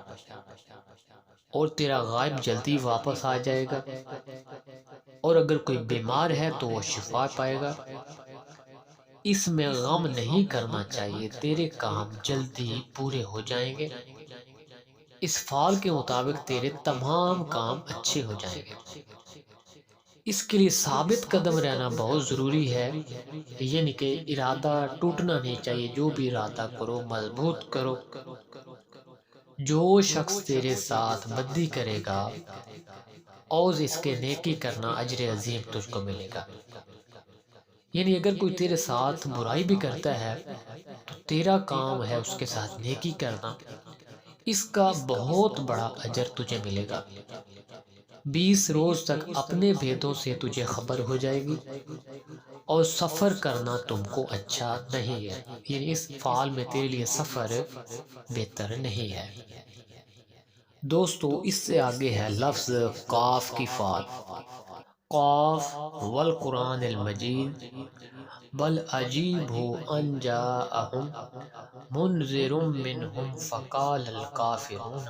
اور تیرا غائب جلدی واپس آ جائے گا، اور اگر کوئی بیمار ہے تو وہ شفا پائے گا۔ اس میں غم نہیں کرنا چاہیے، تیرے کام جلدی پورے ہو جائیں گے، اس فعال کے مطابق تیرے تمام کام اچھے ہو جائیں گے۔ اس کے لیے ثابت قدم رہنا بہت ضروری ہے، یعنی کہ ارادہ ٹوٹنا نہیں چاہیے، جو بھی ارادہ کرو مضبوط کرو۔ جو شخص تیرے ساتھ بدی کرے گا اور اس کے نیکی کرنا اجر عظیم تجھ کو ملے گا، یعنی اگر کوئی تیرے ساتھ برائی بھی کرتا ہے تو تیرا کام ہے اس کے ساتھ نیکی کرنا، اس کا بہت بڑا اجر تجھے ملے گا۔ 20 روز تک اپنے بھیدوں سے تجھے خبر ہو جائے گی، اور سفر کرنا تم کو اچھا نہیں ہے، یعنی اس فعال میں تیرے لیے سفر بہتر نہیں ہے۔ دوستو اس سے آگے ہے لفظ قاف کی فعال، قاف والقرآن المجید بل عجیبوا ان جاءہم منذر منہم فقال الکافرون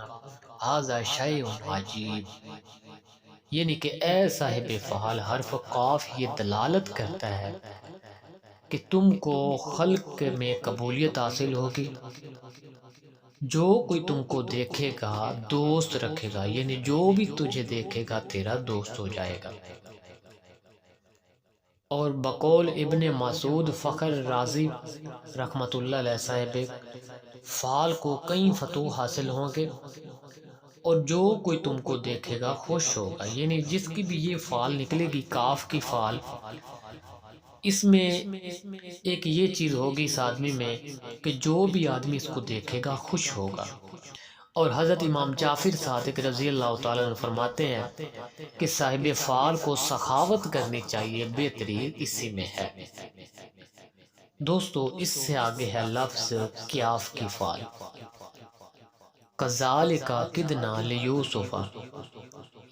ھذا شیء عجیب، یعنی کہ اے صاحب فعال حرف قاف یہ دلالت کرتا ہے کہ تم کو خلق میں قبولیت حاصل ہوگی، جو کوئی تم کو دیکھے گا دوست رکھے گا، یعنی جو بھی تجھے دیکھے گا تیرا دوست ہو جائے گا۔ اور بقول ابن مسعود فخر رازی رحمۃ اللہ علیہ صاحب فال کو کئی فتوح حاصل ہوں گے، اور جو کوئی تم کو دیکھے گا خوش ہوگا، یعنی جس کی بھی یہ فال نکلے گی کاف کی فال، اس میں ایک یہ چیز ہوگی اس آدمی میں کہ جو بھی آدمی اس کو دیکھے گا خوش ہوگا۔ اور حضرت امام جعفر صادق رضی اللہ تعالیٰ عنہ فرماتے ہیں کہ صاحب فال کو سخاوت کرنی چاہیے، بہترین اسی میں ہے۔ دوستو اس سے آگے ہے لفظ کیاف کی فال، کذالک کدنا لیوسف،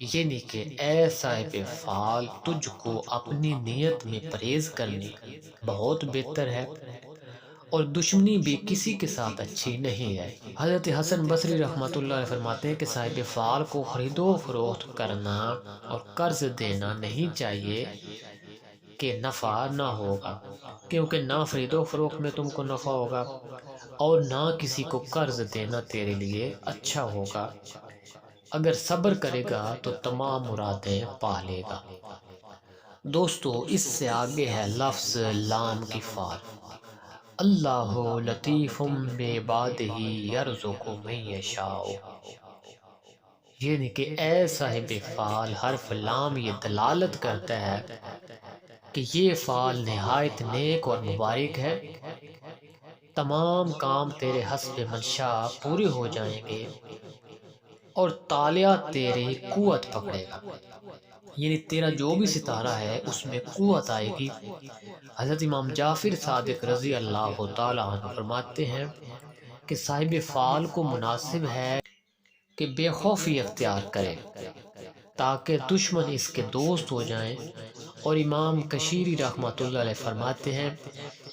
یعنی کہ اے صاحب فال تجھ کو اپنی نیت میں پرہیز کرنی بہت بہتر ہے، اور دشمنی بھی کسی کے ساتھ اچھی نہیں ہے۔ حضرت حسن بصری رحمۃ اللہ علیہ فرماتے ہیں کہ صاحب فال کو خرید و فروخت کرنا اور قرض دینا نہیں چاہیے کہ نفع نہ ہوگا، کیونکہ نہ خرید و فروخت میں تم کو نفع ہوگا اور نہ کسی کو قرض دینا تیرے لیے اچھا ہوگا۔ اگر صبر کرے گا تو تمام مرادیں پا لے گا۔ دوستو اس سے آگے ہے لفظ لام کی فال، اللہ لطیف بعبادہ یرزق من یشاء، یعنی کہ اے صاحب فال حرف لام یہ دلالت کرتا ہے کہ یہ فال نہایت نیک اور مبارک ہے، تمام کام تیرے حسب منشا پورے ہو جائیں گے اور تالیہ تیری قوت پکڑے گا، یعنی تیرا جو بھی ستارہ ہے اس میں قوت آئے گی۔ حضرت امام جعفر صادق رضی اللہ تعالیٰ عنہ فرماتے ہیں کہ صاحب فال کو مناسب ہے کہ بے خوفی اختیار کرے تاکہ دشمن اس کے دوست ہو جائیں، اور امام کشیری رحمۃ اللہ علیہ فرماتے ہیں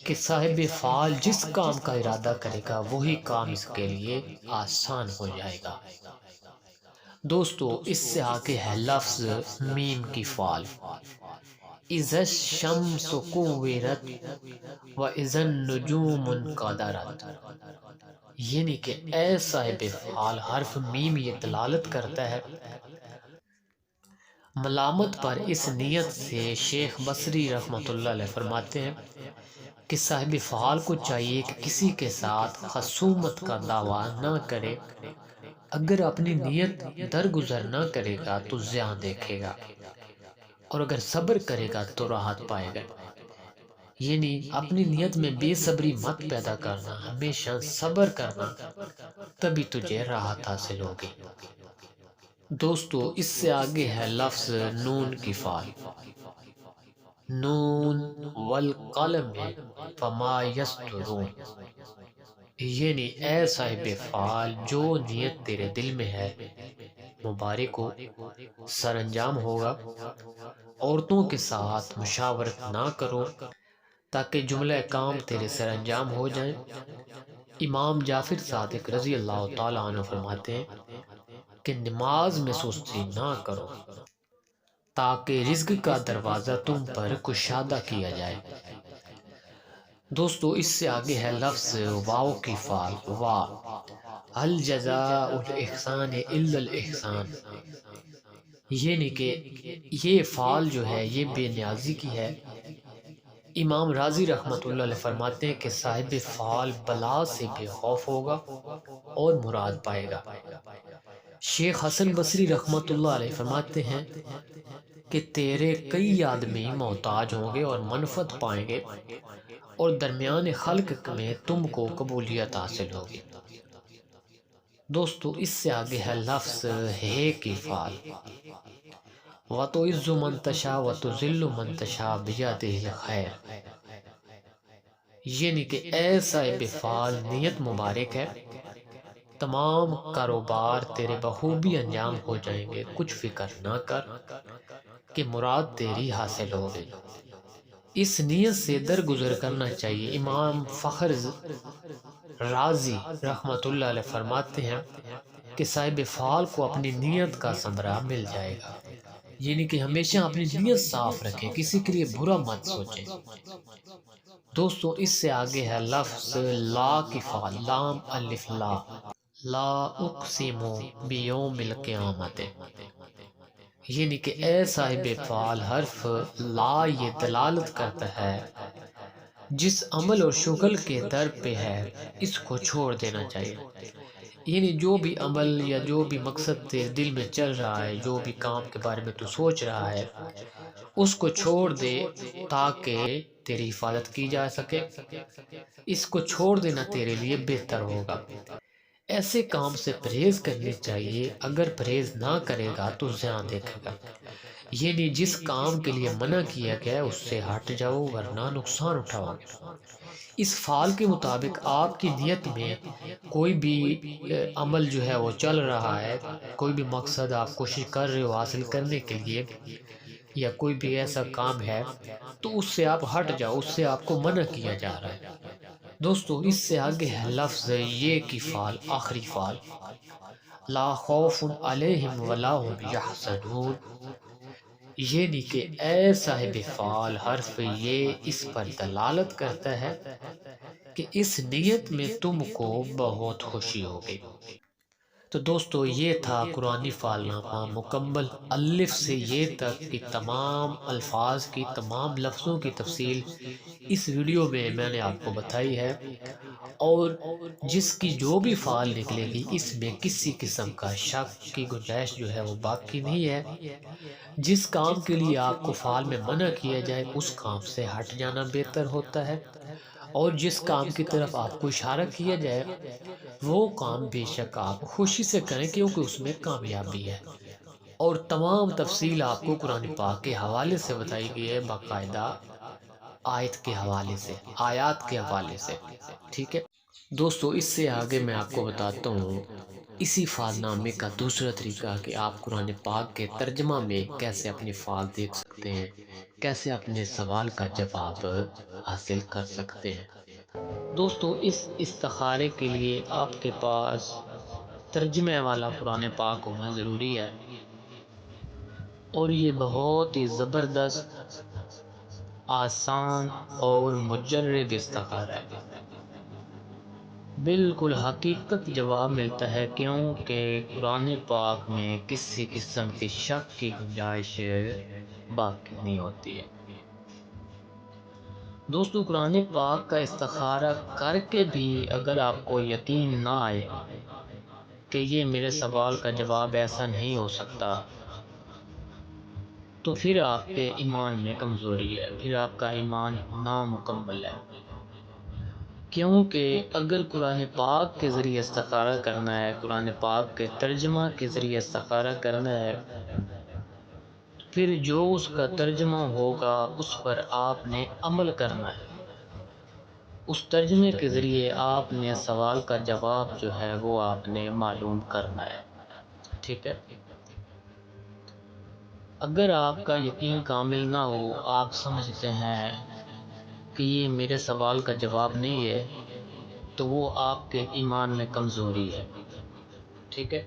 کہ صاحب فال جس کام کا ارادہ کرے گا وہی کام اس کے لیے آسان ہو جائے گا۔ دوستو اس سے آگے ہے لفظ میم کی فال، اذا الشمس کورت واذا النجوم انکدرت، یعنی کہ اے صاحب فال حرف میم یہ دلالت کرتا ہے ملامت پر۔ اس نیت سے شیخ بصری رحمۃ اللہ علیہ فرماتے ہیں کہ صاحب فعال کو چاہیے کہ کسی کے ساتھ خصومت کا دعویٰ نہ کرے، اگر اپنی نیت درگزر نہ کرے گا تو زیاں دیکھے گا، اور اگر صبر کرے گا تو راحت پائے گا، یعنی اپنی نیت میں بے صبری مت پیدا کرنا، ہمیشہ صبر کرنا، تبھی تجھے راحت حاصل ہوگی۔ دوستو اس سے آگے ہے لفظ نون کی فال، نون والقلم فما یسطرون، یعنی اے صاحب فعال جو نیت تیرے دل میں ہے مبارک ہو، سر انجام ہوگا۔ عورتوں کے ساتھ مشاورت نہ کرو تاکہ جملہ کام تیرے سر انجام ہو جائیں۔ امام جعفر صادق رضی اللہ تعالیٰ عنہ فرماتے ہیں کہ نماز میں سستی نہ کرو تاکہ رزق کا دروازہ تم پر کشادہ کیا جائے۔ دوستو اس سے آگے ہے لفظ واو کی فال، وا، هل جزاء الاحسان الا الاحسان، یعنی کہ یہ فال جو ہے یہ بے نیازی کی ہے۔ امام راضی رحمۃ اللہ علیہ فرماتے ہیں کہ صاحب فال بلا سے بے خوف ہوگا اور مراد پائے گا۔ شیخ حسن بصری رحمۃ اللہ علیہ فرماتے ہیں کہ تیرے کئی آدمی محتاج ہوں گے اور منفعت پائیں گے، اور درمیان خلق میں تم کو قبولیت حاصل ہوگی۔ دوستو اس سے آگے ہے لفظ ہے کی فال، وَتُعِزُّ مَن تَشَاءُ وَتُذِلُّ مَن تَشَاءُ بِیَدِهِ الْخَیرُ، یعنی کہ اے صاحب فال نیت مبارک ہے، تمام کاروبار تیرے بخوبی انجام ہو جائیں گے، کچھ فکر نہ کر کہ مراد تیری حاصل ہو گئی۔ اس نیت سے درگزر کرنا چاہیے۔ امام فخر رازی رحمۃ اللہ علیہ فرماتے ہیں کہ صاحب فعال کو اپنی نیت کا ثمرہ مل جائے گا، یعنی کہ ہمیشہ اپنی نیت صاف رکھیں، کسی کے لیے برا مت سوچیں۔ دوستو اس سے آگے ہے لفظ لا کی فعال، لام الف لا، لا اقسم بیوم القیامت، یعنی کہ اے صاحب فعال حرف لا یہ دلالت کرتا ہے جس عمل اور شغل کے در پہ ہے اس کو چھوڑ دینا چاہیے. یعنی جو بھی عمل یا جو بھی مقصد تیرے دل میں چل رہا ہے، جو بھی کام کے بارے میں تو سوچ رہا ہے، اس کو چھوڑ دے تاکہ تیری حفاظت کی جا سکے. اس کو چھوڑ دینا تیرے لیے بہتر ہوگا. ایسے کام سے پرہیز کرنی چاہیے. اگر پرہیز نہ کرے گا تو زیاں دیکھے گا. یعنی جس کام کے لیے منع کیا گیا اس سے ہٹ جاؤ ورنہ نقصان اٹھاؤ گے. اس فعل کے مطابق آپ کی نیت میں کوئی بھی عمل جو ہے وہ چل رہا ہے، کوئی بھی مقصد آپ کوشش کر رہے ہو حاصل کرنے کے لیے، یا کوئی بھی ایسا کام ہے تو اس سے آپ ہٹ جاؤ، اس سے آپ کو منع کیا جا رہا ہے. دوستو اس سے آگے ہے لفظ یہ کی فعل، آخری فعل لا خوف علیہم ولا هم یحزنون. یعنی کہ اے صاحب فعال حرف یہ اس پر دلالت کرتا ہے کہ اس نیت میں تم کو بہت خوشی ہوگی. تو دوستو یہ تھا قرآنی فعال نامہ مکمل الف سے یہ تک کی تمام الفاظ کی، تمام لفظوں کی تفصیل اس ویڈیو میں نے آپ کو بتائی ہے. اور جس کی جو بھی فعال نکلے گی اس میں کسی قسم کا شک کی گنجائش جو ہے وہ باقی نہیں ہے. جس کام کے لیے آپ کو فعال میں منع کیا جائے اس کام سے ہٹ جانا بہتر ہوتا ہے، اور جس کام کی طرف آپ کو اشارہ کیا جائے وہ کام بے شک آپ خوشی سے کریں کیونکہ اس میں کامیابی ہے. اور تمام تفصیل آپ کو قرآن پاک کے حوالے سے بتائی گئی ہے، باقاعدہ آیت کے حوالے سے، آیات کے حوالے سے. ٹھیک ہے دوستو، اس سے آگے میں آپ کو بتاتا ہوں اسی فعال نامے کا دوسرا طریقہ کہ آپ قرآن پاک کے ترجمہ میں کیسے اپنی فعال دیکھ سکتے ہیں، کیسے اپنے سوال کا جواب حاصل کر سکتے ہیں. دوستو اس استخارے کے لیے آپ کے پاس ترجمے والا قرآن پاک ہونا ضروری ہے، اور یہ بہت ہی زبردست، آسان اور مجرب استخارہ ہے. بالکل حقیقت جواب ملتا ہے کیونکہ قرآن پاک میں کسی قسم کی شک کی گنجائش باقی نہیں ہوتی ہے. دوستو قرآن پاک کا استخارہ کر کے بھی اگر آپ کو یقین نہ آئے کہ یہ میرے سوال کا جواب ایسا نہیں ہو سکتا، تو پھر آپ کے ایمان میں کمزوری ہے، پھر آپ کا ایمان نامکمل ہے. کیونکہ اگر قرآن پاک کے ذریعے استخارہ کرنا ہے، قرآن پاک کے ترجمہ کے ذریعے استخارہ کرنا ہے، پھر جو اس کا ترجمہ ہوگا اس پر آپ نے عمل کرنا ہے. اس ترجمے کے ذریعے آپ نے سوال کا جواب جو ہے وہ آپ نے معلوم کرنا ہے. ٹھیک ہے، اگر آپ کا یقین کامل نہ ہو، آپ سمجھتے ہیں کہ یہ میرے سوال کا جواب نہیں ہے، تو وہ آپ کے ایمان میں کمزوری ہے. ٹھیک ہے،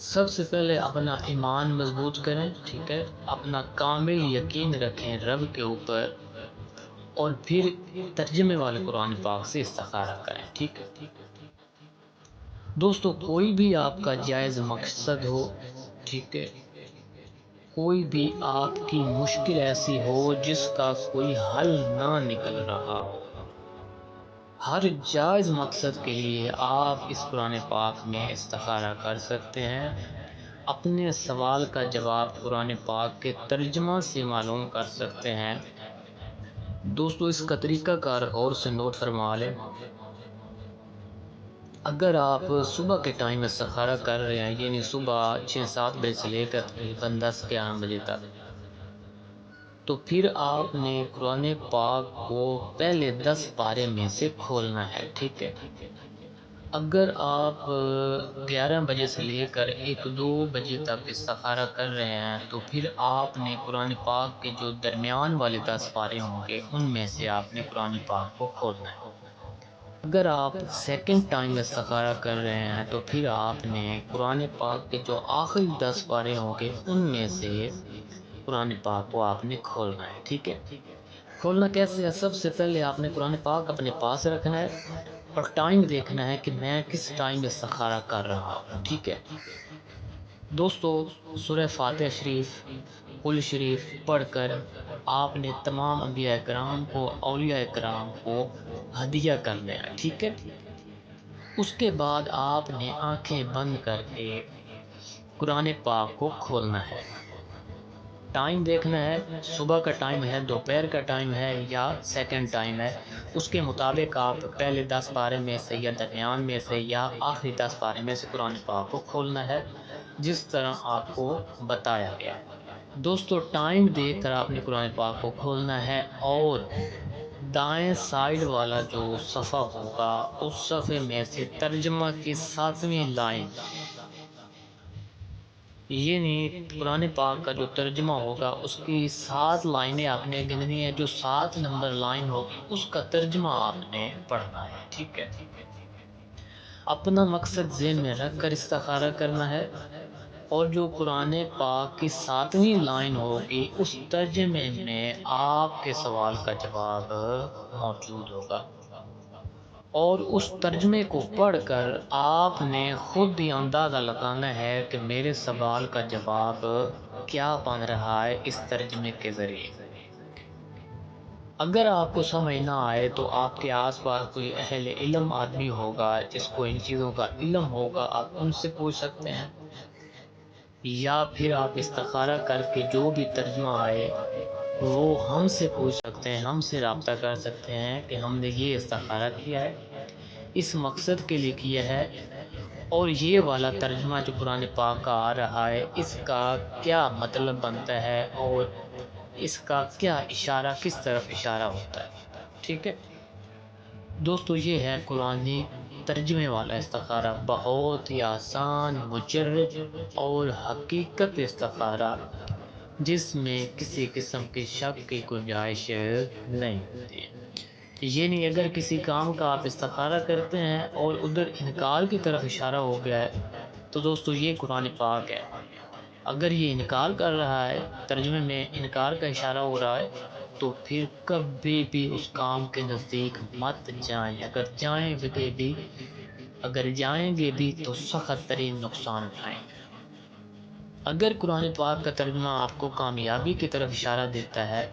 سب سے پہلے اپنا ایمان مضبوط کریں. ٹھیک ہے، اپنا کامل یقین رکھیں رب کے اوپر، اور پھر ترجمے والے قرآن پاک سے استخارہ کریں. ٹھیک ہے دوستو، کوئی بھی آپ کا جائز مقصد ہو، ٹھیک ہے، کوئی بھی آپ کی مشکل ایسی ہو جس کا کوئی حل نہ نکل رہا ہو، ہر جائز مقصد کے لیے آپ اس قرآن پاک میں استخارہ کر سکتے ہیں. اپنے سوال کا جواب قرآن پاک کے ترجمہ سے معلوم کر سکتے ہیں. دوستو اس کا طریقہ کار اور سے نوٹ فرما لیں. اگر آپ صبح کے ٹائم استخارہ کر رہے ہیں، یعنی صبح 6-7 بجے سے لے کر تقریباً 10-11 بجے تک، تو پھر آپ نے قرآن پاک کو پہلے 10 پارے میں سے کھولنا ہے. ٹھیک ہے، اگر آپ 11 بجے سے لے کر 1-2 بجے تک استخارہ کر رہے ہیں تو پھر آپ نے قرآن پاک کے جو درمیان والے 10 پارے ہوں گے ان میں سے آپ نے قرآن پاک کو کھولنا ہے. اگر آپ سیکنڈ ٹائم استخارہ کر رہے ہیں تو پھر آپ نے قرآن پاک کے جو آخری 10 پارے ہوں گے ان میں سے قرآن پاک کو آپ نے کھولنا ہے. ٹھیک ہے، کھولنا کیسے ہے؟ سب سے پہلے آپ نے قرآن پاک اپنے پاس رکھنا ہے اور ٹائم دیکھنا ہے کہ میں کس ٹائم استخارہ کر رہا ہوں. ٹھیک ہے، دوستو سورہ فاتحہ شریف، قل شریف پڑھ کر آپ نے تمام انبیاء کرام کو، اولیاء کرام کو ہدیہ کرنا ہے، ٹھیک ہے؟ اس کے بعد آپ نے آنکھیں بند کر کے قرآن پاک کو کھولنا ہے، ٹائم دیکھنا ہے، صبح کا ٹائم ہے، دوپہر کا ٹائم ہے یا سیکنڈ ٹائم ہے، اس کے مطابق آپ پہلے 10 پارے میں سے یا درمیان میں سے یا آخری 10 پارے میں سے قرآن پاک کو کھولنا ہے، جس طرح آپ کو بتایا گیا ہے۔ دوستو ٹائم دیکھ کر آپ نے قرآن پاک کو کھولنا ہے، اور دائیں سائیڈ والا جو صفحہ ہوگا اس صفحے میں سے ترجمہ کی 7ویں لائن، یہ نہیں، قرآن پاک کا جو ترجمہ ہوگا اس کی 7 لائنیں آپ نے گننی ہے، جو 7 نمبر لائن ہوگی اس کا ترجمہ آپ نے پڑھنا ہے، ٹھیک ہے؟ اپنا مقصد ذہن میں رکھ کر استخارہ کرنا ہے، اور جو قرآن پاک کی 7ویں لائن ہوگی اس ترجمے میں آپ کے سوال کا جواب موجود ہوگا، اور اس ترجمے کو پڑھ کر آپ نے خود ہی اندازہ لگانا ہے کہ میرے سوال کا جواب کیا بن رہا ہے اس ترجمے کے ذریعے۔ اگر آپ کو سمجھ نہ آئے تو آپ کے آس پاس کوئی اہل علم آدمی ہوگا جس کو ان چیزوں کا علم ہوگا، آپ ان سے پوچھ سکتے ہیں، یا پھر آپ استخارہ کر کے جو بھی ترجمہ آئے وہ ہم سے پوچھ سکتے ہیں، ہم سے رابطہ کر سکتے ہیں کہ ہم نے یہ استخارہ کیا ہے، اس مقصد کے لیے کیا ہے، اور یہ والا ترجمہ جو قرآن پاک کا آ رہا ہے اس کا کیا مطلب بنتا ہے، اور اس کا کیا اشارہ، کس طرف اشارہ ہوتا ہے، ٹھیک ہے؟ دوستو یہ ہے قرآنی ترجمے والا استخارہ، بہت ہی آسان، مجرد اور حقیقت استخارہ، جس میں کسی قسم کی شک کی گنجائش نہیں ہوتی ہے۔ یہ نہیں، اگر کسی کام کا آپ استخارہ کرتے ہیں اور ادھر انکار کی طرف اشارہ ہو گیا ہے تو دوستو یہ قرآن پاک ہے، اگر یہ انکار کر رہا ہے، ترجمے میں انکار کا اشارہ ہو رہا ہے، تو پھر کبھی بھی اس کام کے نزدیک مت جائیں، اگر جائیں گے بھی تو سخت ترین نقصان اٹھائیں گے۔ اگر قرآن پاک کا ترجمہ آپ کو کامیابی کی طرف اشارہ دیتا ہے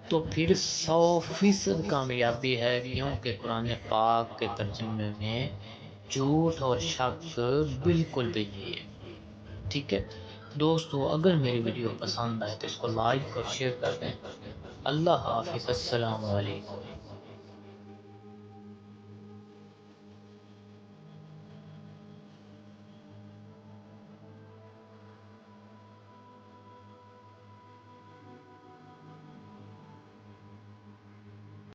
تو پھر 100% کامیابی ہے، کیونکہ قرآن پاک کے ترجمے میں جھوٹ اور شک بالکل بھی نہیں ہے، ٹھیک ہے؟ دوستو اگر میری ویڈیو پسند آئے تو اس کو لائک اور شیئر کر دیں۔ اللہ حافظ، السلام علیکم۔